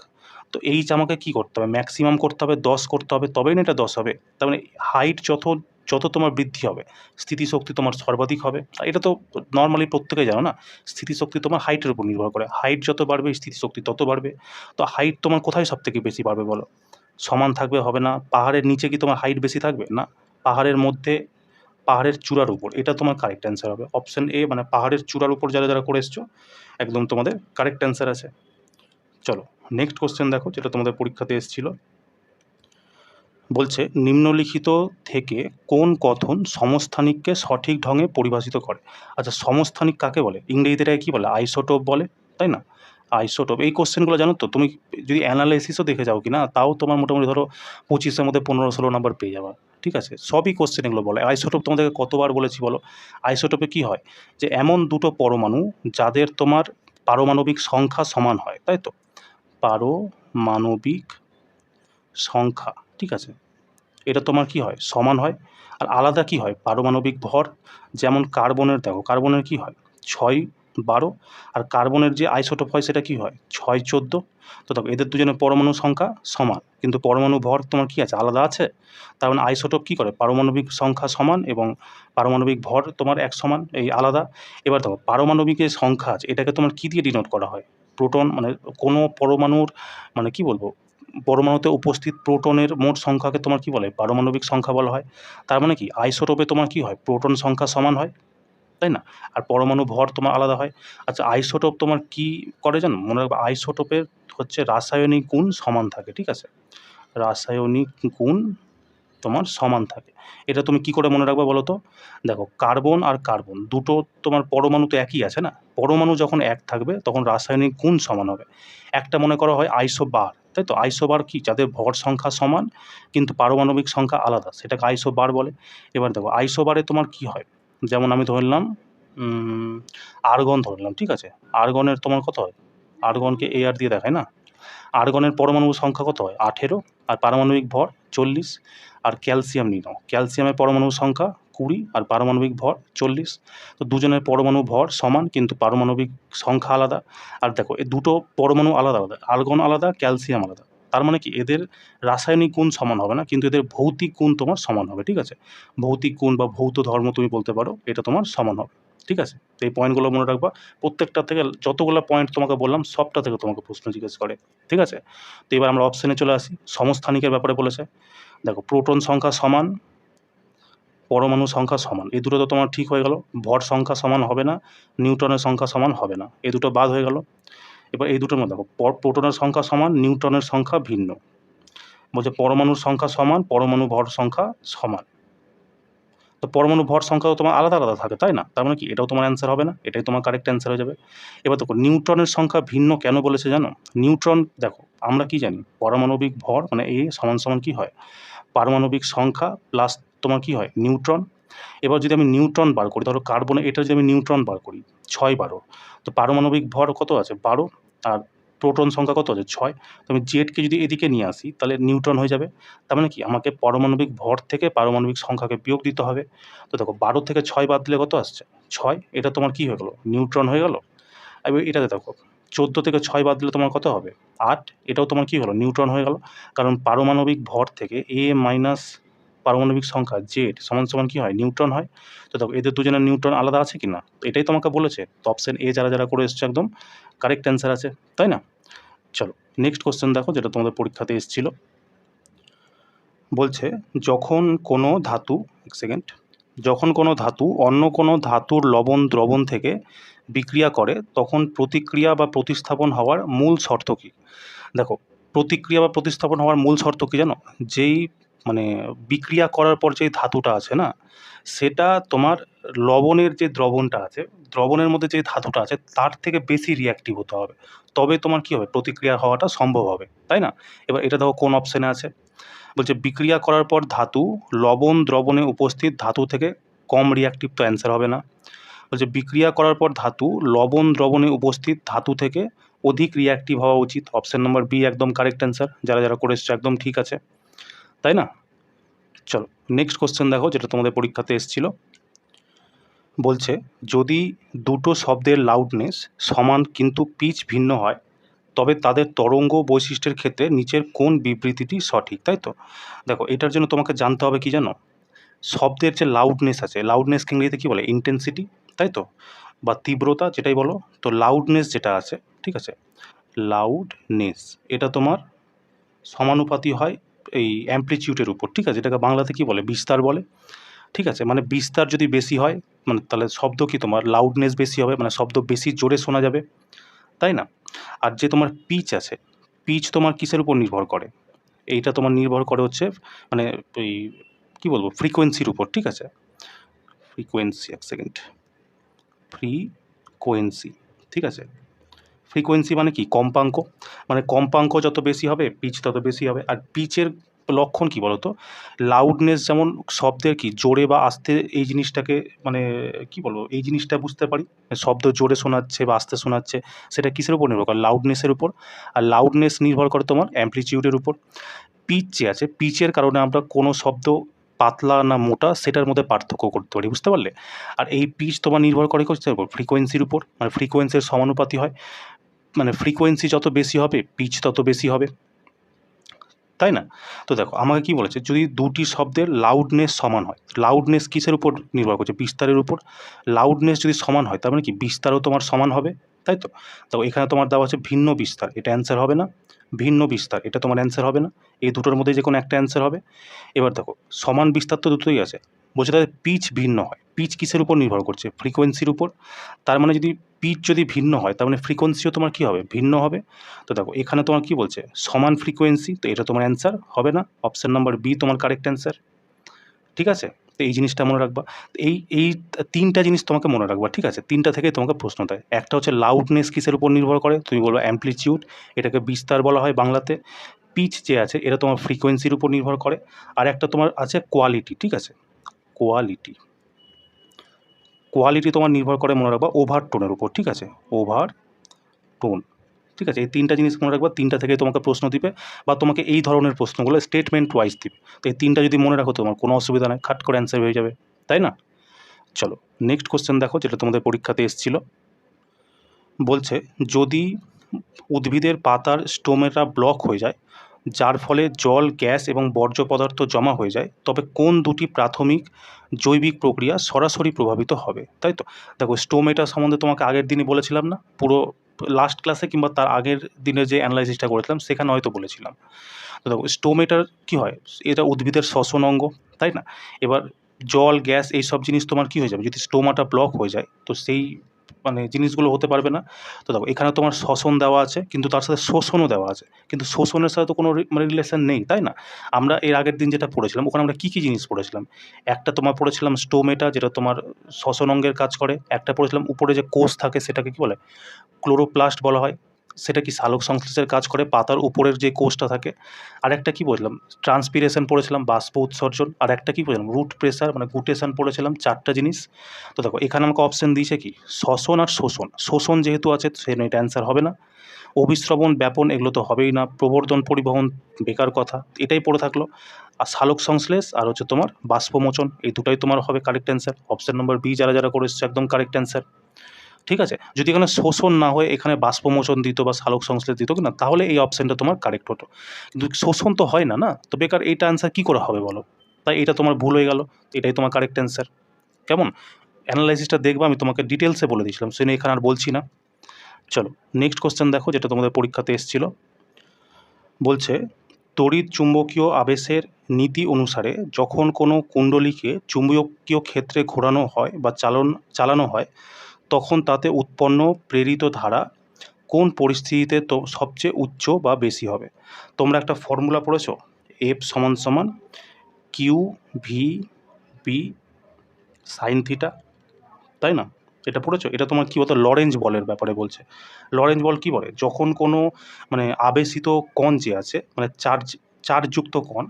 তো এইচ আমাকে কী করতে হবে? ম্যাক্সিমাম করতে হবে, 10 করতে হবে, তবেই না এটা 10 হবে। তার মানে হাইট যত যত তোমার বৃদ্ধি হবে স্থিতিশক্তি তোমার সর্বাধিক হবে। আর এটা তো নর্মালি প্রত্যেকেই জানো না, স্থিতিশক্তি তোমার হাইটের উপর নির্ভর করে, হাইট যত বাড়বে স্থিতিশক্তি তত বাড়বে। তো হাইট তোমার কোথায় সব থেকে বেশি বাড়বে বলো? সমান থাকবে হবে না। পাহাড়ের নিচে কি তোমার হাইট বেশি থাকবে? না, পাহাড়ের মধ্যে, পাহাড়ের চূড়ার উপর, এটা তোমার কারেক্ট অ্যান্সার হবে অপশন এ, মানে পাহাড়ের চূড়ার উপর যারা যারা করে এসছো একদম তোমাদের কারেক্ট অ্যান্সার আছে। চলো নেক্সট কোশ্চেন দেখো, যেটা তোমাদের পরীক্ষাতে এসেছিল। বলছে নিম্নলিখিত থেকে কোন কথন সমস্থানিককে সঠিক ঢঙে পরিভাষিত করে? আচ্ছা, সমস্থানিক কাকে বলে? ইংরেজিতে এটাকে কী বলে? আইসোটোপ বলে, তাই না? আইসোটোপ। এই কোশ্চেনগুলো জানো তো, তুমি যদি অ্যানালাইসিসও দেখে যাও কি না, তাও তোমার মোটামুটি ধরো 25-এর মধ্যে 15-16 নাম্বার পেয়ে যাবা, ঠিক আছে? সবই কোশ্চেন এগুলো বলে। আইসোটোপ তোমাদেরকে কতবার বলেছি বলো? আইসোটোপে কী হয়, যে এমন দুটো পরমাণু যাদের তোমার পারমাণবিক সংখ্যা সমান হয়, তাই তো? পারমাণবিক সংখ্যা, ঠিক আছে, এটা তোমার কি হয়, সমান হয়। আর আলাদা কি হয়, পারমাণবিক ভর। যেমন কার্বনের, দেখো কার্বনের কি হয় 6-12, আর কার্বনের যে আইসোটোপ হয় সেটা কি হয় 6-14। তো দেখো এদের দুজনের পরমাণু সংখ্যা সমান, কিন্তু পরমাণু ভর তোমার কি আছে, আলাদা আছে। তার মানে আইসোটোপ কি করে, পারমাণবিক সংখ্যা সমান এবং পারমাণবিক ভর তোমার এক সমান, এই আলাদা। এবার দেখো পারমাণবিক যে সংখ্যা আছে এটাকে তোমার কি দিয়ে ডিনোট করা হয়? প্রোটন, মানে কোনো পরমাণুর, মানে কি বলবো, পরমাণুতে উপস্থিত প্রোটনের মোট সংখ্যাকে তোমার কি বলে, পারমাণবিক সংখ্যা বলা হয়। তার মানে কি আইসোটোপে তোমার কি হয়, প্রোটন সংখ্যা সমান হয়, তাই না? আর পরমাণু ভর তোমার আলাদা হয়। আচ্ছা, আইসোটোপ তোমার কি করে জানো? মনে রাখবে আইসোটোপের হচ্ছে রাসায়নিক গুণ সমান থাকে, ঠিক আছে? রাসায়নিক গুণ তোমার সমান থাকে। এটা তুমি কি করে মনে রাখবে বলো তো? দেখো কার্বন আর কার্বন দুটো তোমার পরমাণু তো একই আছে না, পরমাণু যখন এক থাকবে তখন রাসায়নিক গুণ সমান হবে। একটা মনে করা হয় আইসোবার, তাই তো? আইসোবার কি, যাদের ভর সংখ্যা সমান কিন্তু পারমাণবিক সংখ্যা আলাদা, সেটাকে আইসোবার বলে। এবার দেখো আইসোবারে তোমার কি হয়, যেমন আমি ধরলাম আর্গন ধরলাম, ঠিক আছে? আর্গনের তোমার কত হয়, আর্গনকে এ আর দিয়ে দেখায় না, আর্গনের পরমাণু সংখ্যা কত হয় 18, আর পারমাণবিক ভর 40। আর ক্যালসিয়াম নিয়ে নাও, ক্যালসিয়ামের পরমাণু সংখ্যা 20 আর পারমাণবিক ভর 40। তো দুজনের পরমাণু ভর সমান কিন্তু পারমাণবিক সংখ্যা আলাদা। আর দেখো এই দুটো পরমাণু আলাদা আলাদা, আর্গন আলাদা, ক্যালসিয়াম আলাদা। তার মানে কি এদের রাসায়নিক গুণ সমান হবে না, কিন্তু এদের ভৌতিক গুণ তোমার সমান হবে, ঠিক আছে? ভৌতিক গুণ বা ভৌত ধর্ম তুমি বলতে পারো, এটা তোমার সমান হবে, ঠিক আছে? তো এই পয়েন্টগুলো মনে রাখবা। প্রত্যেকটা থেকে যতগুলো পয়েন্ট তোমাকে বললাম সবটা থেকে তোমাকে প্রশ্ন জিজ্ঞেস করে, ঠিক আছে? তো এবার আমরা অপশানে চলে আসি। সমস্থানিকের ব্যাপারে বলেছে। দেখো প্রোটন সংখ্যা সমান, পরমাণু সংখ্যা সমান, এই দুটো তো তোমার ঠিক হয়ে গেল। ভর সংখ্যা সমান হবে না, নিউটনের সংখ্যা সমান হবে না, এই দুটো বাদ হয়ে গেল। এবার এই দুটোর মধ্যে দেখো প্রোটনের সংখ্যা সমান, নিউটনের সংখ্যা ভিন্ন। বলছে পরমাণুর সংখ্যা সমান, পরমাণু ভর সংখ্যা সমান। তো পরমাণু ভর সংখ্যাও তোমার আলাদা আলাদা থাকে, তাই না? তার মানে কি এটাও তোমার অ্যান্সার হবে না, এটাই তোমার কারেক্ট অ্যান্সার হয়ে যাবে। এবার দেখো নিউটনের সংখ্যা ভিন্ন কেন বলেছে জানো? নিউট্রন, দেখো আমরা কি জানি, পারমাণবিক ভর মানে এ সমান সমান কি হয়, পারমাণবিক সংখ্যা প্লাস তোমার কি হয় নিউট্রন। এবার যদি আমি নিউট্রন বার করি, ধরো কার্বনে এটা যদি আমি নিউট্রন বার করি 6-12, তো পারমাণবিক ভর কত আছে 12, আর প্রোটন সংখ্যা কত আছে 6। তো আমি জেডকে যদি এদিকে নিয়ে আসি তাহলে নিউট্রন হয়ে যাবে। তার মানে কি আমাকে পারমাণবিক ভর থেকে পারমাণবিক সংখ্যাকে বিয়োগ দিতে হবে। তো দেখো 12 থেকে 6 বাদ দিলে কত আসছে 6, এটা তোমার কি হয়ে গেল, নিউট্রন হয়ে গেল। এবার এটাতে দেখো 14 থেকে 6 বাদ দিলে তোমার কত হবে 8, এটাও তোমার কি হলো, নিউট্রন হয়ে গেল। কারণ পারমাণবিক ভর থেকে এ মাইনাস পারমাণবিক সংখ্যা জেড সমান সমান কি হয়, নিউট্রন হয়। তো দেখো এদের দুজনের নিউট্রন আলাদা আছে কি না, এটাই তোমাকে বলেছে। তো অপশন এ যারা যারা করে এসছে একদম কারেক্ট অ্যান্সার আছে, তাই না? চলো নেক্সট কোশ্চেন দেখো, যেটা তোমাদের পরীক্ষাতে এসেছিল। বলছে যখন কোনো ধাতু, এক সেকেন্ড, যখন কোনো ধাতু অন্য কোনো ধাতুর লবণ দ্রবণ থেকে বিক্রিয়া করে তখন প্রতিক্রিয়া বা প্রতিস্থাপন হওয়ার মূল শর্ত কী? দেখো প্রতিক্রিয়া বা প্রতিস্থাপন হওয়ার মূল শর্ত কী জানো? যেই মানে বিক্রিয়া করার পর যেই ধাতুটা আছে না, সেটা তোমার লবণের যে দ্রবণটা আছে, দ্রবণের মধ্যে যে ধাতুটা আছে তার থেকে বেশি রিঅ্যাক্টিভ হতে হবে, তবে তোমার কী হবে, প্রতিক্রিয়া হওয়াটা সম্ভব হবে, তাই না? এবার এটা দেখো কোন অপশানে আছে। বলছে বিক্রিয়া করার পর ধাতু লবণ দ্রবণে উপস্থিত ধাতু থেকে কম রিঅ্যাক্টিভ, তো অ্যান্সার হবে না। বলছে বিক্রিয়া করার পর ধাতু লবণ দ্রবণে উপস্থিত ধাতু থেকে অধিক রিঅ্যাক্টিভ হওয়া উচিত, অপশান নম্বর বি একদম কারেক্ট অ্যান্সার। যারা যারা করে এসছে একদম ঠিক আছে, তাই না? চলো নেক্সট কোশ্চেন দেখো, যেটা তোমাদের পরীক্ষাতে এসেছিল। বলছে যদি দুটো শব্দের লাউডনেস সমান কিন্তু পিচ ভিন্ন হয় তবে তাদের তরঙ্গ বৈশিষ্ট্যের ক্ষেত্রে নিচের কোন বিবৃতিটি সঠিক, তাই তো? দেখো এটার জন্য তোমাকে জানতে হবে কি জানো, শব্দের যে লাউডনেস আছে, লাউডনেসকে ইংরেজিতে কী বলে? ইন্টেন্সিটি, তাই তো? বা তীব্রতা যেটাই বলো। তো লাউডনেস যেটা আছে, ঠিক আছে, লাউডনেস এটা তোমার সমানুপাতি হয় এই অ্যামপ্লিচিউডের উপর, ঠিক আছে? এটাকে বাংলাতে কী বলে? বিস্তার বলে, ঠিক আছে? মানে বিস্তার যদি বেশি হয় মানে তাহলে শব্দ কি তোমার লাউডনেস বেশি হবে, মানে শব্দ বেশি জোরে শোনা যাবে, তাই না? আর যে তোমার পিচ আছে, পিচ তোমার কিসের উপর নির্ভর করে? এইটা তোমার নির্ভর করে হচ্ছে মানে ওই কী বলবো, ফ্রিকোয়েন্সির উপর, ঠিক আছে? ফ্রিকোয়েন্সি, এক সেকেন্ড, ফ্রিকোয়েন্সি, ঠিক আছে? ফ্রিকোয়েন্সি মানে কি? কম্পাঙ্ক, মানে কম্পাঙ্ক যত বেশি হবে পিচ তত বেশি হবে। আর পিচের লক্ষণ কী বলো তো? লাউডনেস যেমন শব্দের কি জোরে বা আস্তে এই জিনিসটাকে মানে কী বলবো, এই জিনিসটা বুঝতে পারি, শব্দ জোরে শোনাচ্ছে বা আস্তে শোনাচ্ছে সেটা কিসের উপর নির্ভর করে? লাউডনেসের উপর। আর লাউডনেস নির্ভর করে তোমার অ্যামপ্লিচিউডের উপর। পিচ যে আছে, পিচের কারণে আমরা কোনো শব্দ পাতলা না মোটা সেটার মধ্যে পার্থক্য করতে পারি, বুঝতে পারলে? আর এই পিচ তোমার নির্ভর করে কোথার উপর? ফ্রিকোয়েন্সির উপর, মানে ফ্রিকোয়েন্সির সমানুপাতি হয়, মানে ফ্রিকোয়েন্সি যত বেশি হবে পিচ তত বেশি হবে, তাই না? তো দেখো আমাকে কি বলেছে, যদি দুটি শব্দের লাউডনেস সমান হয়, লাউডনেস কিসের উপর নির্ভর করছে? বিস্তারের উপর। লাউডনেস যদি সমান হয় তার মানে কি বিস্তারও তোমার সমান হবে, তাই তো? তো এখানে তোমার দেওয়া আছে ভিন্ন বিস্তার, এটা অ্যান্সার হবে না। ভিন্ন বিস্তার এটা তোমার অ্যান্সার হবে না। এই দুটোর মধ্যে যে কোনো একটা অ্যান্সার হবে। এবার দেখো সমান বিস্তার তো দুটোই আছে, বলছে তাদের পিচ ভিন্ন হয়। পিচ কিসের উপর নির্ভর করছে? ফ্রিকোয়েন্সির উপর। তার মানে যদি পিচ যদি ভিন্ন হয় তার মানে ফ্রিকোয়েন্সিও তোমার কী হবে? ভিন্ন হবে। তো দেখো এখানে তোমার কী বলছে? সমান ফ্রিকোয়েন্সি, তো এটা তোমার অ্যান্সার হবে না। অপশান নাম্বার বি তোমার কারেক্ট অ্যান্সার, ঠিক আছে? তো এই জিনিসটা মনে রাখবা। এই ৩টা জিনিস তোমাকে মনে রাখবা, ঠিক আছে? ৩টা থেকেই তোমাকে প্রশ্ন দেয়। একটা হচ্ছে লাউডনেস কিসের উপর নির্ভর করে? তুমি বলবে অ্যামপ্লিচিউড, এটাকে বিস্তার বলা হয় বাংলাতে। পিচ যে আছে এটা তোমার ফ্রিকোয়েন্সির উপর নির্ভর করে। আর একটা তোমার আছে কোয়ালিটি, ঠিক আছে? কোয়ালিটি, কোয়ালিটি তোমার নির্ভর করে মনে রাখবা ওভারটোনের উপর, ঠিক আছে? ওভারটোন, ঠিক আছে? এই ৩টা জিনিস মনে রাখবা। ৩টা থেকেই তোমাকে প্রশ্ন দিবে বা তোমাকে এই ধরনের প্রশ্নগুলো স্টেটমেন্ট ওয়াইজ দিবে। তো এই 3টা যদি মনে রাখো তোমার কোনো অসুবিধা নাই, খাট করে অ্যান্সার হয়ে যাবে, তাই না? চলো নেক্সট কোয়েশ্চেন দেখো, যেটা তোমাদের পরীক্ষাতে এসেছিল। বলছে যদি উদ্ভিদের পাতার স্টোমেটা ব্লক হয়ে যায়, যার ফলে জল, গ্যাস এবং বর্জ্য পদার্থ জমা হয়ে যায়, তবে কোন দুটি প্রাথমিক জৈবিক প্রক্রিয়া সরাসরি প্রভাবিত হবে, তাই তো? দেখো স্টোমেটা সম্বন্ধে তোমাকে আগের দিনই বলেছিলাম না? পুরো লাস্ট ক্লাসে কিংবা তার আগের দিনে যে অ্যানালাইসিসটা করেছিলাম সেখানে হয়তো বলেছিলাম। তো দেখো স্টোমেটার কী হয়? এটা উদ্ভিদের শ্বসন অঙ্গ, তাই না? এবার জল, গ্যাস এইসব জিনিস তোমার কী হয়ে যাবে? যদি স্টোমাটা ব্লক হয়ে যায় তো সেই মানে জিনিসগুলো হতে পারবে না। তো দেখো এখানে তোমার শ্বসন দেওয়া আছে কিন্তু তার সাথে শোষণও দেওয়া আছে। কিন্তু শোষণের সাথে তো কোনো মানে রিলেশন নেই, তাই না? আমরা এর আগের দিন যেটা পড়েছিলাম ওখানে আমরা কী জিনিস পড়েছিলাম? একটা তোমার পড়েছিলাম স্টোমেটা, যেটা তোমার শ্বসন অঙ্গের কাজ করে। একটা পড়েছিলাম উপরে যে কোষ থাকে সেটাকে কী বলে? ক্লোরোপ্লাস্ট বলা হয়। সেটা কি সালোক সংশ্লেষের কাজ করে, পাতার উপরের যে কোষটা থাকে। আরেকটা কী বললাম? ট্রান্সপিরেশন পড়েছিলাম, বাষ্প উৎসর্জন। আর একটা কী পড়েছিলাম? রুট প্রেসার মানে গুটেশন পড়েছিলাম। 4টা জিনিস। তো দেখো এখানে আমাকে অপশন দিয়েছে কি? শ্বসন আর শোষণ। শোষণ যেহেতু আছে সেজন্য এটা অ্যান্সার হবে না। অভিস্রবণ, ব্যাপন এগুলো তো হবেই না। প্রবর্ধন, পরিবহন বেকার কথা। এটাই পড়ে থাকলো। আর সালোক সংশ্লেষ আর হচ্ছে তোমার বাষ্পমোচন, এই দুটাই তোমার হবে correct answer. Option number B যারা করে এসছে একদম কারেক্ট অ্যান্সার, ঠিক আছে? যদি এখানে শোষণ না হয়ে এখানে বাষ্পমোচন দিত বা সালোক সংশ্লেষ দিত কিনা তাহলে এই অপশনটা তোমার কারেক্ট হতো। কিন্তু শোষণ তো হয় না, না? তো বেকার এইটা অ্যান্সার কী করে হবে বলো? তাই এটা তোমার ভুল হয়ে গেল। এটাই তোমার কারেক্ট অ্যান্সার। কেমন? অ্যানালাইসিসটা দেখবে, আমি তোমাকে ডিটেলসে বলে দিয়েছিলাম, সেজন্য এখানে আর বলছি না। চলো নেক্সট কোয়েশ্চেন দেখো, যেটা তোমাদের পরীক্ষাতে এসেছিল। বলছে তড়িৎ চুম্বকীয় আবেশের নীতি অনুসারে যখন কোনো কুণ্ডলীকে চুম্বকীয় ক্ষেত্রে ঘোরানো হয় বা চালানো হয় তখন তাতে উৎপন্ন প্রেরিত ধারা কোন পরিস্থিতিতে তো সবচেয়ে উচ্চ বা বেশি হবে? তোমরা একটা ফর্মুলা পড়েছো, এফ সমান সমান Q V B sine theta, তাই না? এটা পড়েছো? এটা তোমার কী বলতো লরেঞ্জ বলের ব্যাপারে বলছে। লরেঞ্জ বল কী বলে? যখন কোনো মানে আবেশিত কণ যে আছে মানে চার্জযুক্ত কণ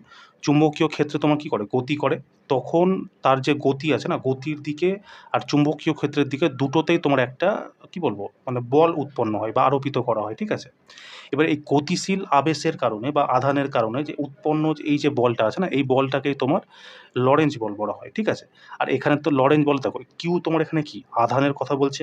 চুম্বকীয় ক্ষেত্রে তোমার কী করে? গতি করে। তখন তার যে গতি আছে না, গতির দিকে আর চুম্বকীয় ক্ষেত্রের দিকে দুটোতেই তোমার একটা কী বলবো মানে বল উৎপন্ন হয় বা আরোপিত করা হয়, ঠিক আছে? এবার এই গতিশীল আবেশের কারণে বা আধানের কারণে যে উৎপন্ন এই যে বলটা আছে না, এই বলটাকেই তোমার লরেঞ্জ বল বলা হয়, ঠিক আছে? আর এখানে তো লরেঞ্জ বল দেখো, কিউ তোমার এখানে কি? আধানের কথা বলছে।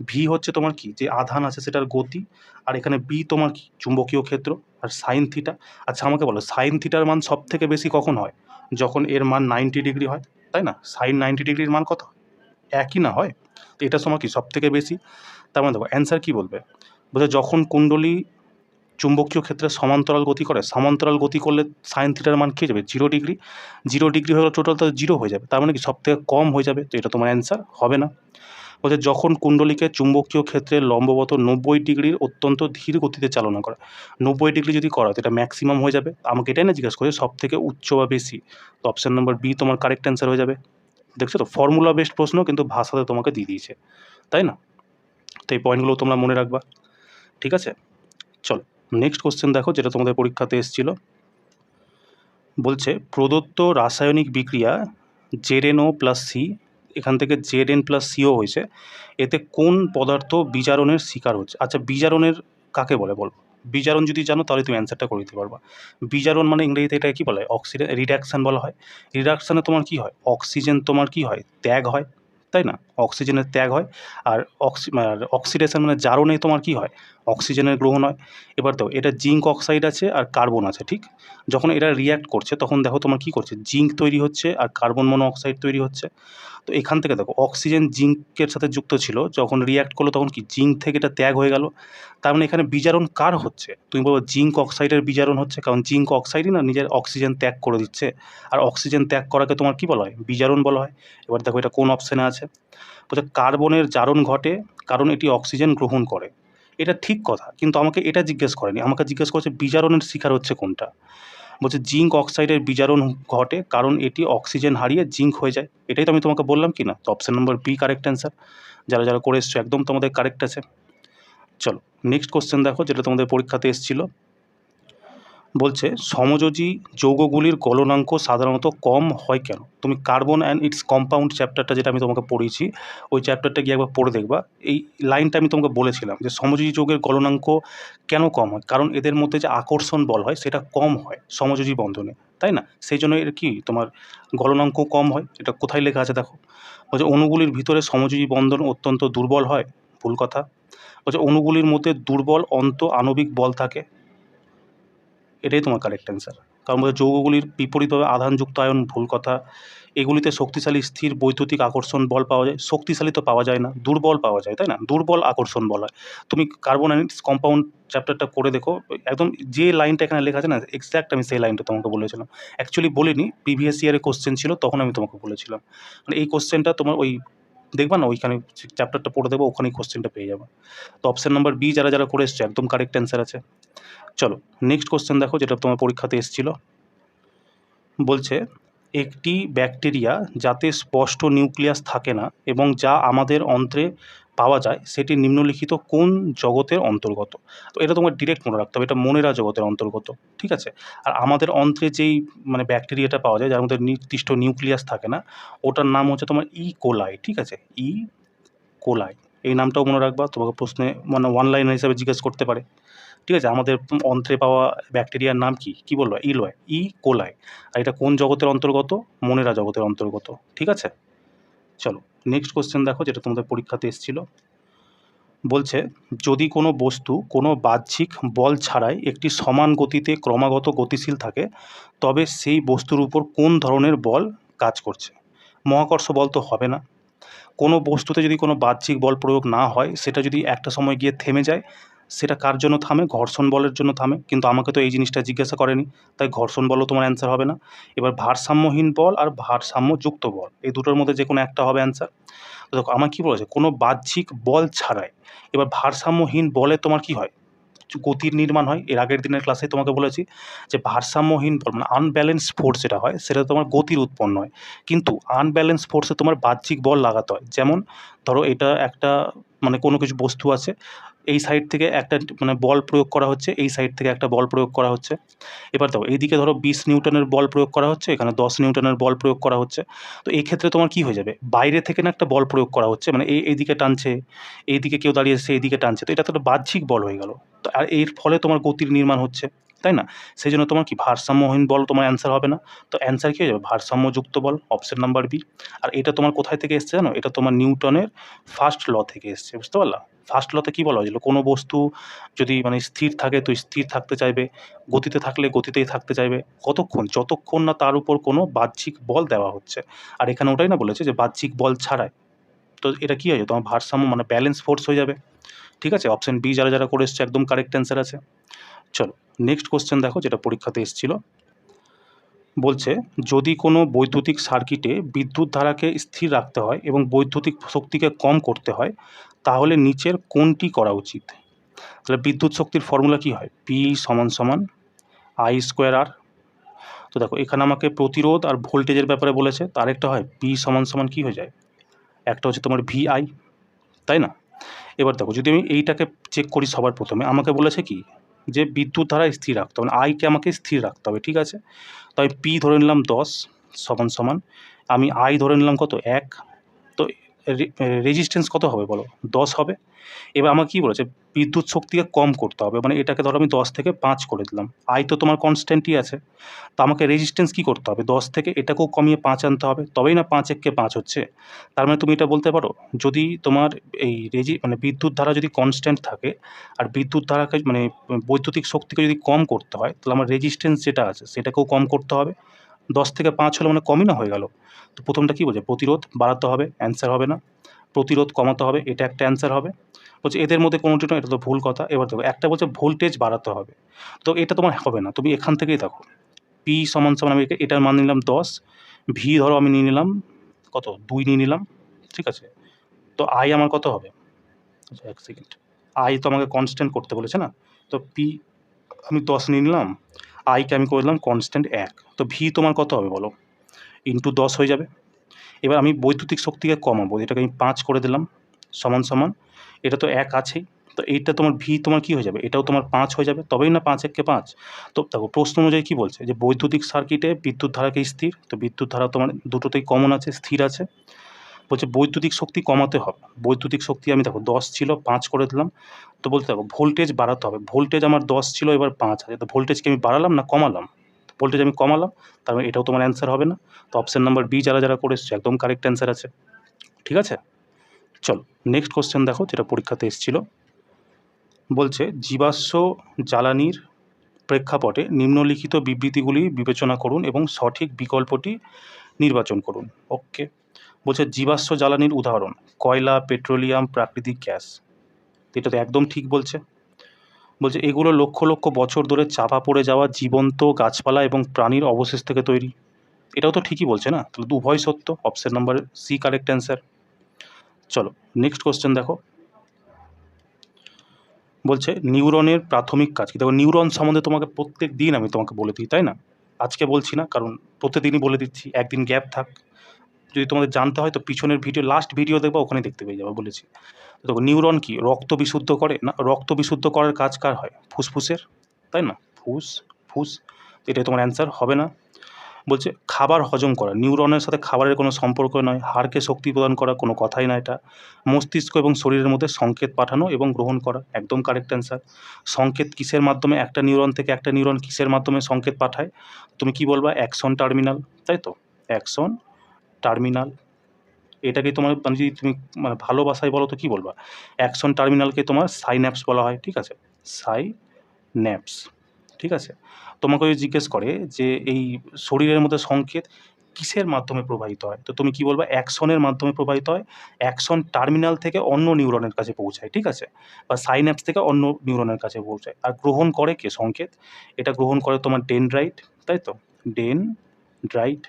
ভি হচ্ছে তোমার কি? যে আধান আছে সেটার গতি। আর এখানে বি তোমার কি? চুম্বকীয় ক্ষেত্র। আর সাইন থিটা। আচ্ছা আমাকে বলো সাইন থিটার মান সবথেকে বেশি কখন হয়? যখন এর মান 90 ডিগ্রি হয়, তাই না? সাইন 90 ডিগ্রির মান কত? একই না হয়? তো এটার সময় কি সব থেকে বেশি? তার মানে দেখো অ্যান্সার কী বলবে? বলছে যখন কুণ্ডলী চুম্বকীয় ক্ষেত্রে সমান্তরাল গতি করে, সমান্তরাল গতি করলে সাইন থিটার মান কী হয়ে যাবে? 0 ডিগ্রি। 0 ডিগ্রি হলে টোটাল তো 0 হয়ে যাবে, তার মানে কি সব থেকে কম হয়ে যাবে, তো এটা তোমার অ্যান্সার হবে না। বলছে যখন কুণ্ডলীকে চুম্বকীয় ক্ষেত্রে লম্ববত 90 ডিগ্রির অত্যন্ত ধীর গতিতে চালনা করে, 90 ডিগ্রি যদি করা তো এটা ম্যাক্সিমাম হয়ে যাবে। আমাকে এটাই না জিজ্ঞাসা করছে সব থেকে উচ্চ বা বেশি, তো অপশান নাম্বার বি তোমার কারেক্ট অ্যান্সার হয়ে যাবে। দেখছো তো, ফর্মুলা বেসড প্রশ্ন কিন্তু ভাষাতে তোমাকে দিয়ে দিয়েছে, তাই না? তো এই পয়েন্টগুলো তোমরা মনে রাখবা, ঠিক আছে? চলো নেক্সট কোশ্চেন দেখো, যেটা তোমাদের পরীক্ষাতে এসেছিল। বলছে প্রদত্ত রাসায়নিক বিক্রিয়া ZnO প্লাস সি, এখান থেকে Zn+CO হয়েছে, এতে কোন পদার্থ বিজারণের শিকার হচ্ছে? আচ্ছা, বিজারণের কাকে বলে বলো? বিজারণ যদি জানো তাহলে তুমি অ্যান্সারটা করে দিতে পারবা। বিজারণ মানে ইংরেজিতে এটা কী বলা হয়? রিডাকশান বলা হয়। রিডাকশানে তোমার কী হয়? অক্সিজেন তোমার কী হয়? ত্যাগ হয়, তাই না? অক্সিজেনের ত্যাগ হয়। আর অক্সিডেশন মানে জারণে তোমার কী হয়? অক্সিজেনের গ্রহণ হয়। এবার দেখো এটা জিঙ্ক অক্সাইড আছে আর কার্বন আছে, ঠিক? যখন এরা রিয়্যাক্ট করছে তখন দেখো তোমার কী করছে? জিঙ্ক তৈরি হচ্ছে আর কার্বন মনোঅক্সাইড তৈরি হচ্ছে। তো এখান থেকে দেখো অক্সিজেন জিঙ্কের সাথে যুক্ত ছিল, যখন রিয়্যাক্ট করলো তখন কি জিঙ্ক থেকে এটা ত্যাগ হয়ে গেল। তার মানে এখানে বিজারণ কার হচ্ছে? তুমি বলবো জিঙ্ক অক্সাইডের বিজারণ হচ্ছে, কারণ জিঙ্ক অক্সাইডই না নিজের অক্সিজেন ত্যাগ করে দিচ্ছে, আর অক্সিজেন ত্যাগ করাকে তোমার কী বলা হয়? বিজারণ বলা হয়। এবার দেখো এটা কোন অপশানে আছে? বলছে কার্বনের জারণ ঘটে কারণ এটি অক্সিজেন গ্রহণ করে। এটা ঠিক কথা, কিন্তু আমাকে এটা জিজ্ঞেস করেনি, আমাকে জিজ্ঞেস করছে বিজারণের শিকার হচ্ছে কোনটা। বলছে জিঙ্ক অক্সাইডের বিজারণ ঘটে কারণ এটি অক্সিজেন হারিয়ে জিঙ্ক হয়ে যায়। এটাই তো আমি তোমাকে বললাম কি না? তো option number B correct answer. যারা যারা করে এসছো একদম তোমাদের কারেক্ট আছে। চলো নেক্সট কোশ্চেন দেখো, যেটা তোমাদের পরীক্ষাতে এসেছিল। বলছে সমযোজী যৌগগুলির গলনাঙ্ক সাধারণত কম হয় কেন? তুমি কার্বন অ্যান্ড ইটস কম্পাউন্ড চ্যাপ্টারটা যেটা আমি তোমাকে পড়িয়েছি, ওই চ্যাপ্টারটা গিয়ে একবার পড়ে দেখবা। এই লাইনটা আমি তোমাকে বলেছিলাম যে সমযোজী যৌগের গলনাঙ্ক কেন কম হয়? কারণ এদের মধ্যে যে আকর্ষণ বল হয় সেটা কম হয় সমযোজী বন্ধনে, তাই না? সেই জন্য এর কি তোমার গলনাঙ্ক কম হয়। এটা কোথায় লেখা আছে দেখো। বলছে অণুগুলির ভিতরে সমযোজী বন্ধন অত্যন্ত দুর্বল হয়, ভুল কথা। বলছে অণুগুলির মধ্যে দুর্বল আণবিক বল থাকে, এটাই তোমার কারেক্ট অ্যান্সার। কারণ বলছে যৌগগুলির বিপরীতভাবে আধানযুক্ত আয়ন, ভুল কথা। এগুলিতে শক্তিশালী স্থির বৈদ্যুতিক আকর্ষণ বল পাওয়া যায়। শক্তিশালী তো পাওয়া যায় না, দুর্বল পাওয়া যায়, তাই না? দুর্বল আকর্ষণ বল হয়। তুমি কার্বন অ্যান্ড ইটস কম্পাউন্ড চ্যাপ্টারটা করে দেখো, একদম যে লাইনটা এখানে লেখা আছে না এক্স্যাক্ট আমি সেই লাইনটা তোমাকে বলেছিলাম। অ্যাকচুয়ালি বলিনি, প্রিভিয়াস ইয়ারে কোশ্চেন ছিল তখন আমি তোমাকে বলেছিলাম। মানে এই কোশ্চেনটা তোমার ওই দেখবা না ওইখানে চ্যাপ্টারটা পড়ে দেবো, ওখানেই কোশ্চেনটা পেয়ে যাবে। তো অপশান নাম্বার বি যারা যারা করে এসছে একদম কারেক্ট অ্যান্সার আছে। চলো নেক্সট কোশ্চেন দেখো, যেটা তোমার পরীক্ষাতে এসেছিল। বলছে একটি ব্যাকটেরিয়া যাতে স্পষ্ট নিউক্লিয়াস থাকে না এবং যা আমাদের অন্ত্রে পাওয়া যায় সেটি নিম্নলিখিত কোন জগতের অন্তর্গত? তো এটা তোমার ডিরেক্ট মনে রাখতে হবে, এটা মনেরা জগতের অন্তর্গত, ঠিক আছে? আর আমাদের অন্ত্রে যেই মানে ব্যাকটেরিয়াটা পাওয়া যায় যার মধ্যে নির্দিষ্ট নিউক্লিয়াস থাকে না, ওটার নাম হচ্ছে তোমার কোলাই, ঠিক আছে? কোলাই, এই নামটাও মনে রাখবা, তোমাকে প্রশ্নে মানে ওয়ান লাইনার হিসাবে জিজ্ঞেস করতে পারে, ঠিক আছে? আমাদের অন্ত্রে পাওয়া ব্যাকটেরিয়ার নাম কি? কি বললো? কোলাই। আর এটা কোন জগতের অন্তর্গত? মনেরা জগতের অন্তর্গত, ঠিক আছে? চলো নেক্সট কোশ্চেন দেখো, যেটা তোমাদের পরীক্ষাতে এসেছিল। বলছে যদি কোনো বস্তু কোনো বাহ্যিক বল ছাড়াই একটি সমান গতিতে ক্রমাগত গতিশীল থাকে তবে সেই বস্তুর উপর কোন ধরনের বল কাজ করছে? মহাকর্ষ বল তো হবে না। কোনো বস্তুতে যদি কোনো বাহ্যিক বল প্রয়োগ না হয় সেটা যদি একটা সময় গিয়ে থেমে যায়, সেটা কার জন্য থামে? ঘর্ষণ বলের জন্য থামে। কিন্তু আমাকে তো এই জিনিসটা জিজ্ঞাসা করেনি, তাই ঘর্ষণ বলও তোমার অ্যান্সার হবে না। এবার ভারসাম্যহীন বল আর ভারসাম্যযুক্ত বল, এই দুটোর মধ্যে যে কোনো একটা হবে অ্যান্সার। তো দেখো আমার কী বলেছে? কোনো বাহ্যিক বল ছাড়াই। এবার ভারসাম্যহীন বলে তোমার কী হয়? গতির নির্মাণ হয়। এর আগের দিনের ক্লাসে তোমাকে বলেছি যে ভারসাম্যহীন বল মানে আনব্যালেন্স ফোর্স যেটা হয় সেটা তোমার গতির উৎপন্ন হয়, কিন্তু আনব্যালেন্স ফোর্সে তোমার বাহ্যিক বল লাগাতে হয়। যেমন ধরো এটা একটা মানে কোনো কিছু বস্তু আছে, এই সাইড থেকে একটা মানে বল প্রয়োগ করা হচ্ছে, এই সাইড থেকে একটা বল প্রয়োগ করা হচ্ছে। এবার দেখো এইদিকে ধরো 20 নিউটনের বল প্রয়োগ করা হচ্ছে, এখানে 10 নিউটনের বল প্রয়োগ করা হচ্ছে। তো এই ক্ষেত্রে তোমার কী হয়ে যাবে? বাইরে থেকে না একটা বল প্রয়োগ করা হচ্ছে, মানে এইদিকে টানছে, এইদিকে কেউ দাঁড়িয়ে এসেছে এইদিকে টানছে, তো এটা তো একটা বাহ্যিক বল হয়ে গেল। তো আর এর ফলে তোমার গতির নির্মাণ হচ্ছে। তাই না? সেই জন্য তোমার কি ভারসাম্যহীন বল তোমার অ্যান্সার হবে না। তো অ্যান্সার কী হয়ে যাবে? ভারসাম্যযুক্ত বল, অপশন নাম্বার বি। আর এটা তোমার কোথায় থেকে এসছে জানো? এটা তোমার নিউটনের ফার্স্ট ল থেকে এসছে, বুঝতে পারলা? ফার্স্ট লতে কী বলা হয়েছিল? কোনো বস্তু যদি মানে স্থির থাকে তো স্থির থাকতে চাইবে, গতিতে থাকলে গতিতেই থাকতে চাইবে। কতক্ষণ? যতক্ষণ না তার উপর কোনো বাহ্যিক বল দেওয়া হচ্ছে। আর এখানে ওটাই না বলেছে যে বাহ্যিক বল ছাড়াই। তো এটা কী হয়ে যাবে? তোমার ভারসাম্য মানে ব্যালেন্স ফোর্স হয়ে যাবে। ঠিক আছে? অপশন বি যারা, যারা করে এসছে একদম কারেক্ট অ্যান্সার আছে। চলো নেক্সট কোয়েশ্চেন দেখো, যেটা পরীক্ষাতে এসেছিল। বলছে যদি কোনো বৈদ্যুতিক সার্কিটে বিদ্যুৎ ধারাকে স্থির রাখতে হয় এবং বৈদ্যুতিক শক্তিকে কম করতে হয়, তাহলে নিচের কোনটি করা উচিত? তাহলে বিদ্যুৎ শক্তির ফর্মুলা কী হয়? পি সমান সমান আই স্কোয়ার আর। তো দেখো এখানে আমাকে প্রতিরোধ আর ভোল্টেজের ব্যাপারে বলেছে, তো আরেকটা হয় পি সমান সমান কী হয়ে যায়? একটা হচ্ছে তোমার ভিআই, তাই না? এবার দেখো যদি আমি এইটাকে চেক করি সবার প্রথমে, আমাকে বলেছে কি যে বিদ্যুৎ ধারা স্থির রাখতে হবে, আইকে আমাকে স্থির রাখতে হবে, ঠিক আছে? তো আমি পি ধরে নিলাম 10 সমান সমান, আমি আই ধরে নিলাম কত? 1। তো রেজিস্ট্যান্স কত হবে বলো? 10 হবে। এবার আমাকে কী বলেছে? বিদ্যুৎ শক্তিকে কম করতে হবে, মানে এটাকে ধরো আমি 10 থেকে 5 করে দিলাম। আই তো তোমার কনস্ট্যান্টই আছে। তো আমাকে রেজিস্ট্যান্স কী করতে হবে? 10 থেকে এটাকেও কমিয়ে 5 আনতে হবে, তবেই না 5 একে 5 হচ্ছে। তার মানে তুমি এটা বলতে পারো, যদি তোমার এই মানে বিদ্যুৎ ধারা যদি কনস্ট্যান্ট থাকে আর বিদ্যুৎ ধারাকে মানে বৈদ্যুতিক শক্তিকে যদি কম করতে হয়, তাহলে আমার রেজিস্ট্যান্স যেটা আছে সেটাকেও কম করতে হবে। 10 থেকে 5 হলে মানে কমই না হয়ে গেল। তো প্রথমটা কী বলছে? প্রতিরোধ বাড়াতে হবে, অ্যান্সার হবে না। প্রতিরোধ কমাতে হবে, এটা একটা অ্যান্সার হবে। বলছে এদের মধ্যে কোনোটি নয়, এটা তো ভুল কথা। এবার দেখো একটা বলছে ভোল্টেজ বাড়াতে হবে, তো এটা তোমার হবে না। তুমি এখান থেকেই দেখো পি সমান সমান আমি এটার মান নিলাম 10, ভি ধরো আমি নিয়ে নিলাম কত? 2 নিয়ে নিলাম, ঠিক আছে? তো আই আমার কত হবে? আচ্ছা 1 সেকেন্ড, আই তো আমাকে কনস্ট্যান্ট করতে বলেছে না? তো পি আমি 10 নিয়ে নিলাম, আইকে আমি করে দিলাম কনস্ট্যান্ট 1। তো ভি তোমার কত হবে বলো? ইন্টু 10 হয়ে যাবে। এবার আমি বৈদ্যুতিক শক্তিকে কমাবো, এটাকে আমি 5 করে দিলাম সমান সমান, এটা তো 1 আছেই। তো এইটা তোমার ভি তোমার কী হয়ে যাবে? এটাও তোমার 5 হয়ে যাবে, তবেই না 5 একে 5। তো দেখো প্রশ্ন অনুযায়ী কী বলছে? যে বৈদ্যুতিক সার্কিটে বিদ্যুৎ ধারাকে স্থির, তো বিদ্যুৎ ধারা তোমার দুটোতেই কমন আছে, স্থির আছে। বলছে বৈদ্যুতিক শক্তি কমাতে হবে, বৈদ্যুতিক শক্তি আমি দেখো 10 ছিল 5 করে দিলাম। তো বলতে দেখো ভোল্টেজ বাড়াতে হবে, ভোল্টেজ আমার 10 ছিল এবার 5 আছে, তো ভোল্টেজকে আমি বাড়ালাম না কমালাম? ভোল্টেজ আমি কমালাম, তার মানে এটাও তোমার অ্যান্সার হবে না। তো অপশন নাম্বার বি যারা, যারা করে এসছে একদম কারেক্ট অ্যান্সার আছে, ঠিক আছে? চলো নেক্সট কোশ্চেন দেখো, যেটা পরীক্ষাতে এসেছিল। বলছে জীবাশ্ম জ্বালানির প্রেক্ষাপটে নিম্নলিখিত বিবৃতিগুলি বিবেচনা করুন এবং সঠিক বিকল্পটি নির্বাচন করুন। ওকে, বলছে জীবাশ্ম জ্বালানির উদাহরণ কয়লা, পেট্রোলিয়াম, প্রাকৃতিক গ্যাস। এটা তো একদম ঠিক বলছে। বলছে এগুলো লক্ষ লক্ষ বছর ধরে চাপা পড়ে যাওয়া জীবন্ত গাছপালা এবং প্রাণীর অবশেষ থেকে তৈরি। এটাও তো ঠিকই বলছে না? তাহলে তো উভয় সত্য, option number C correct answer. চলো নেক্সট কোশ্চেন দেখো। বলছে নিউরনের প্রাথমিক কাজ কী? দেখো নিউরন সম্বন্ধে তোমাকে প্রত্যেক দিন আমি তোমাকে বলে দিই, তাই না? আজকে বলছি না, কারণ প্রতিদিনই বলে দিচ্ছি, একদিন গ্যাপ থাক। যদি তোমাদের জানতে হয় তো পিছনের ভিডিও, লাস্ট ভিডিও দেখবা, ওখানে দেখতে পেয়ে যাবে, বলেছি। দেখো নিউরন কি রক্ত বিশুদ্ধ করে না? রক্ত বিশুদ্ধ করার কাজ কার হয়? ফুসফুসের, তাই না? ফুস, এটাই তোমার অ্যান্সার হবে না। বলছে খাবার হজম করা, নিউরনের সাথে খাবারের কোনো সম্পর্ক নয়। হাড়কে শক্তি প্রদান করা, কোনো কথাই না এটা। মস্তিষ্ক এবং শরীরের মধ্যে সংকেত পাঠানো এবং গ্রহণ করা, একদম কারেক্ট অ্যান্সার। সংকেত কিসের মাধ্যমে? একটা নিউরন থেকে একটা নিউরন কিসের মাধ্যমে সংকেত পাঠায়? তুমি কি বলবা? অ্যাকসন টার্মিনাল, তাই তো? অ্যাকসন টার্মিনাল, এটাকে তোমার মানে যদি তুমি মানে ভালো ভাষায় বলো তো কী বলবা? অ্যাকসন টার্মিনালকে তোমার সাইন্যাপস বলা হয়, ঠিক আছে? সাইন্যাপস, ঠিক আছে? তোমাকে যদি জিজ্ঞেস করে যে এই শরীরের মধ্যে সংকেত কিসের মাধ্যমে প্রবাহিত হয়, তো তুমি কি বলবা? অ্যাকশনের মাধ্যমে প্রবাহিত হয়। অ্যাকশন টার্মিনাল থেকে অন্য নিউরনের কাছে পৌঁছায়, ঠিক আছে? বা সাইন্যাপস থেকে অন্য নিউরনের কাছে পৌঁছায়। আর গ্রহণ করে কে সংকেত? এটা গ্রহণ করে তোমার ডেনড্রাইট, তাই তো? ডেনড্রাইট,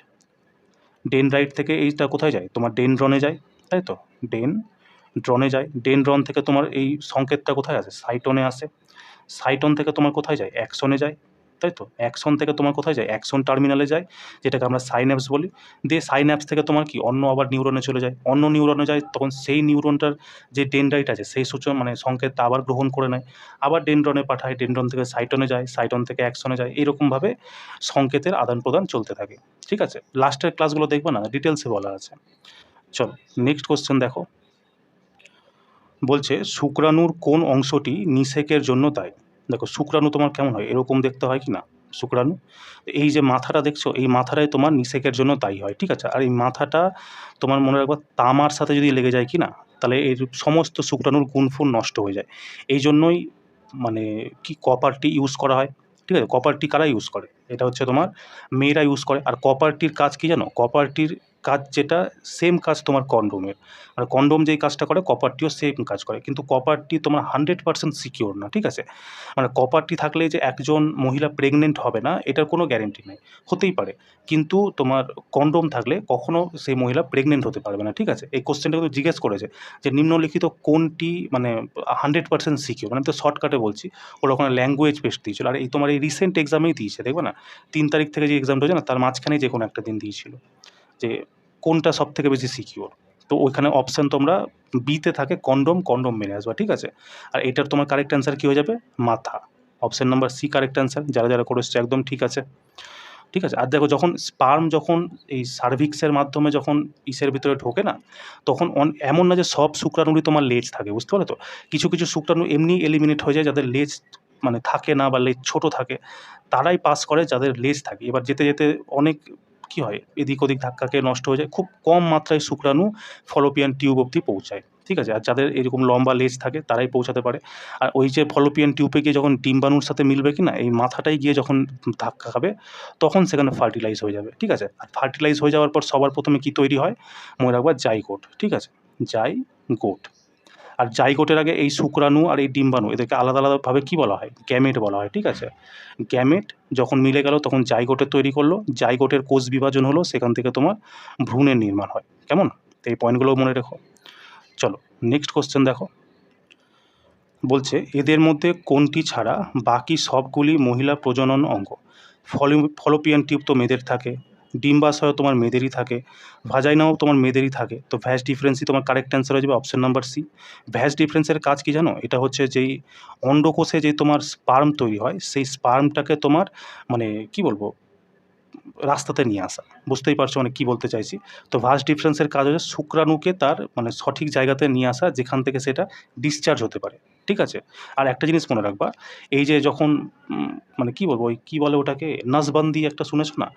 ডেনড্রাইট থেকে এইটা কোথায় যায়? তোমার ডেনড্রনে যায়, তাই তো? ডেনড্রনে যায়। ডেনড্রন থেকে তোমার এই সংকেতটা কোথায় আসে? সাইটনে আসে। সাইটন থেকে তোমার কোথায় যায়? অ্যাকশনে যায়, তাই তো? অ্যাকশন থেকে তোমার কোথায় যায়? অ্যাকশন টার্মিনালে যায়, যেটাকে আমরা সাইন্যাপস বলি। দিয়ে সাইন্যাপস থেকে তোমার কি অন্য আবার নিউরনে চলে যায়। অন্য নিউরনে যায়, তখন সেই নিউরনটার যে ডেনড্রাইট আছে সেই মানে সংকেতটা আবার গ্রহণ করে নেয়, আবার ডেনড্রনে পাঠায়, ডেনড্রন থেকে সাইটনে যায়, সাইটন থেকে অ্যাকশনে যায়। এরকমভাবে সংকেতের আদান প্রদান চলতে থাকে, ঠিক আছে? লাস্টের ক্লাসগুলো দেখবে না, ডিটেলসে বলা আছে। চলো নেক্সট কোশ্চেন দেখো। বলছে শুক্রাণুর কোন অংশটি নিষেকের জন্য দায়ী? দেখো শুক্রাণু তোমার কেমন হয়, এরকম দেখতে হয় কি না শুক্রাণু। এই যে মাথাটা দেখছো, এই মাথাটাই তোমার নিষেকের জন্য দায়ী হয়, ঠিক আছে। আর এই মাথাটা তোমার মনে রাখবা তামার সাথে যদি লেগে যায় কি না, তাহলে এর সমস্ত শুক্রাণুর গুণফুন নষ্ট হয়ে যায়। এই জন্যই মানে কি কপার টি ইউজ করা হয়, ঠিক আছে। কপার টি কারা ইউজ করে, এটা হচ্ছে তোমার মেয়েরা ইউজ করে। আর কপার টির কাজ কি জানো, কপার টির কাজ যেটা সেম কাজ তোমার কন্ডোমের। আর কন্ডোম যেই কাজটা করে কপার টিও সেম কাজ করে, কিন্তু কপার টি তোমার 100% সিকিওর না, ঠিক আছে। মানে কপার টি থাকলে যে একজন মহিলা প্রেগনেন্ট হবে না এটার কোনো গ্যারেন্টি নেই, হতেই পারে, কিন্তু তোমার কন্ডোম থাকলে কখনো সেই মহিলা প্রেগনেন্ট হতে পারবে না, ঠিক আছে। এই কোশ্চেনটা কিন্তু জিজ্ঞেস করেছে যে নিম্নলিখিত কোনটি মানে 100% সিকিওর, মানে তো শর্টকাটে বলছি, ওরা ওখানে ল্যাঙ্গুয়েজ বেস্ট দিয়েছিল। আর এই তোমার এই রিসেন্ট এক্সামেই দিয়েছে, দেখবে না 3 তারিখ থেকে যে এক্সামটা হয়েছে না তার মাঝখানে যে কোনো একটা দিন দিয়েছিল যে কোনটা সব থেকে বেশি সিকিওর। তো ওইখানে অপশান তোমরা বিতে থাকে কন্ডোম, কন্ডোম মেনে আসবা, ঠিক আছে। আর এটার তোমার কারেক্ট অ্যান্সার কী হয়ে যাবে, মাথা। Option number C correct answer, যারা যারা করে এসছে একদম ঠিক আছে, ঠিক আছে। আর দেখো যখন স্পার্ম যখন এই সার্ভিক্সের মাধ্যমে যখন ইসের ভিতরে ঢোকে না, তখন এমন না যে সব শুক্রাণুরই তোমার লেজ থাকে, বুঝতে পারো তো। কিছু কিছু শুক্রাণু এমনি এলিমিনেট হয়ে যায় যাদের লেজ মানে থাকে না বা লেজ ছোটো থাকে, তারাই পাস করে যাদের লেজ থাকে। এবার যেতে যেতে অনেক কী হয়, এদিক ওদিক ধাক্কা খেয়ে নষ্ট হয়ে যায়, খুব কম মাত্রায় শুক্রাণু ফলোপিয়ান টিউব অবধি পৌঁছায়, ঠিক আছে। আর যাদের এরকম লম্বা লেজ থাকে তারাই পৌঁছাতে পারে। আর ওই যে ফলোপিয়ান টিউবে গিয়ে যখন ডিম্বাণুর সাথে মিলবে কি না, এই মাথাটাই গিয়ে যখন ধাক্কা খাবে তখন সেখানে ফার্টিলাইজ হয়ে যাবে, ঠিক আছে। আর ফার্টিলাইজ হয়ে যাওয়ার পর সবার প্রথমে কী তৈরি হয়, মনে রাখবা জাইগোট, ঠিক আছে, জাইগোট। আর জাইগোটের আগে এই শুক্রাণু আর এই ডিম্বাণু এদেরকে আলাদা আলাদাভাবে কী বলা হয়, গ্যামেট বলা হয়, ঠিক আছে। গ্যামেট যখন মিলে গেল তখন জাইগোটের তৈরি করলো, জাইগোটের কোষ বিভাজন হলো, সেখান থেকে তোমার ভ্রূণের নির্মাণ হয়, কেমন। তো এই পয়েন্টগুলোও মনে রেখো। চলো নেক্সট কোশ্চেন দেখো, বলছে এদের মধ্যে কোনটি ছাড়া বাকি সবগুলি মহিলা প্রজনন অঙ্গ। ফলোপিয়ান টিউব তো মেয়েদের থাকে, ডিম্বাশয় তোমার মেয়েদেরই থাকে, ভাজাইনাও তোমার মেয়েদেরই থাকে, তো ভ্যাস ডিফারেন্সই তোমার কারেক্ট অ্যান্সার হয়ে যাবে অপশন নাম্বার সি। ভ্যাস ডিফারেন্সের কাজ কি জানো, এটা হচ্ছে যেই অন্ডকোষে যে তোমার স্পার্ম তৈরি হয় সেই স্পার্মটাকে তোমার মানে কি বলবো রাস্তাতে নিয়ে আসা, বুঝতেই পারছো মানে কী বলতে চাইছি। তো ভাস ডিফারেন্সের কাজ হচ্ছে শুক্রাণুকে তার মানে সঠিক জায়গাতে নিয়ে আসা যেখান থেকে সেটা ডিসচার্জ হতে পারে, ঠিক আছে। আর একটা জিনিস মনে রাখবা, এই যে যখন মানে কী বলবো ওই কী বলে ওটাকে, নাসবন্দি একটা শুনেছো না,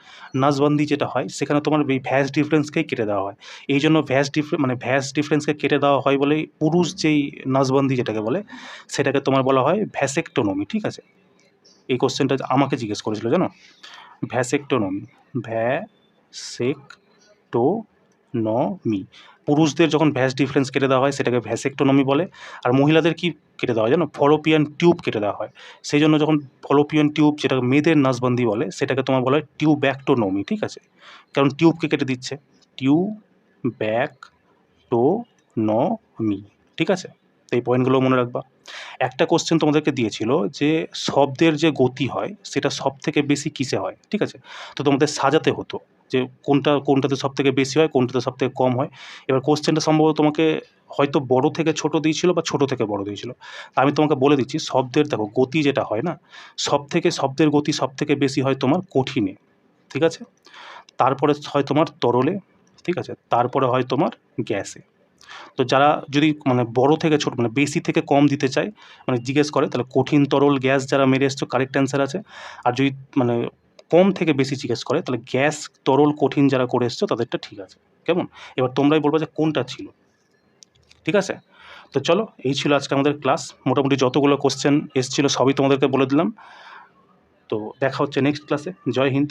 নাসবন্দি যেটা হয় সেখানে তোমার এই ভ্যাস ডিফারেন্সকেই কেটে দেওয়া হয়। এই জন্য ভ্যাস ডিফারেন্সকে কেটে দেওয়া হয় বলেই পুরুষ যেই নাসবন্দি যেটাকে বলে সেটাকে তোমার বলা হয় ভ্যাসেক্টোনমি, ঠিক আছে। এই কোশ্চেনটা আমাকে জিজ্ঞেস করেছিল জানো, ভ্যাসেক্টোনমি, ভ্যাসেক্টোনমি। পুরুষদের যখন ভ্যাস ডিফারেন্স কেটে দেওয়া হয় সেটাকে ভ্যাসেক্টোনমি বলে। আর মহিলাদের কি কেটে দেওয়া হয় জানো, ফলোপিয়ান টিউব কেটে দেওয়া হয়। সেই জন্য যখন ফলোপিয়ান টিউব যেটাকে মেয়েদের নাসবন্দি বলে সেটাকে তোমার বলা হয় টিউব্যাক্টোনমি, ঠিক আছে। কারণ টিউবকে কেটে দিচ্ছে, টিউব্যাক্টোনমি, ঠিক আছে। তো এই পয়েন্টগুলো মনে রাখবা। একটা কোশ্চেন তোমাদেরকে দিয়েছিল যে শব্দের যে গতি হয় সেটা সবথেকে বেশি কিসে হয়, ঠিক আছে। তো তোমাদের সাজাতে হতো যে কোনটাতে সবথেকে বেশি হয়, কোনটাতে সবথেকে কম হয়। এবার কোশ্চেনটা সম্ভবত তোমাকে হয়তো বড় থেকে ছোট দিয়েছিল বা ছোট থেকে বড় দিয়েছিল। তা আমি তোমাকে বলে দিচ্ছি, শব্দের দেখো গতি যেটা হয় না, শব্দের গতি সবথেকে বেশি হয় তোমার কঠিনে, ঠিক আছে। তারপরে হয় তোমার তরলে, ঠিক আছে, তারপরে হয় তোমার গ্যাসে। তো যারা যদি মানে বড় থেকে ছোট মানে বেশি থেকে কম দিতে চায় মানে জিজ্ঞেস করে, তাহলে কঠিন, তরল, গ্যাস যারা মেরে এসছো কারেক্ট অ্যান্সার আছে। আর যদি মানে কম থেকে বেশি জিজ্ঞেস করে তাহলে গ্যাস, তরল, কঠিন যারা করে এসছো তাদেরটা ঠিক আছে, কেমন। এবার তোমরাই বলবে যে কোনটা ছিল, ঠিক আছে। তো চলো এই ছিল আজকে আমাদের ক্লাস, মোটামুটি যতগুলো কোশ্চেন এসেছিলো সবই তোমাদেরকে বলে দিলাম। তো দেখা হচ্ছে নেক্সট ক্লাসে। জয় হিন্দ।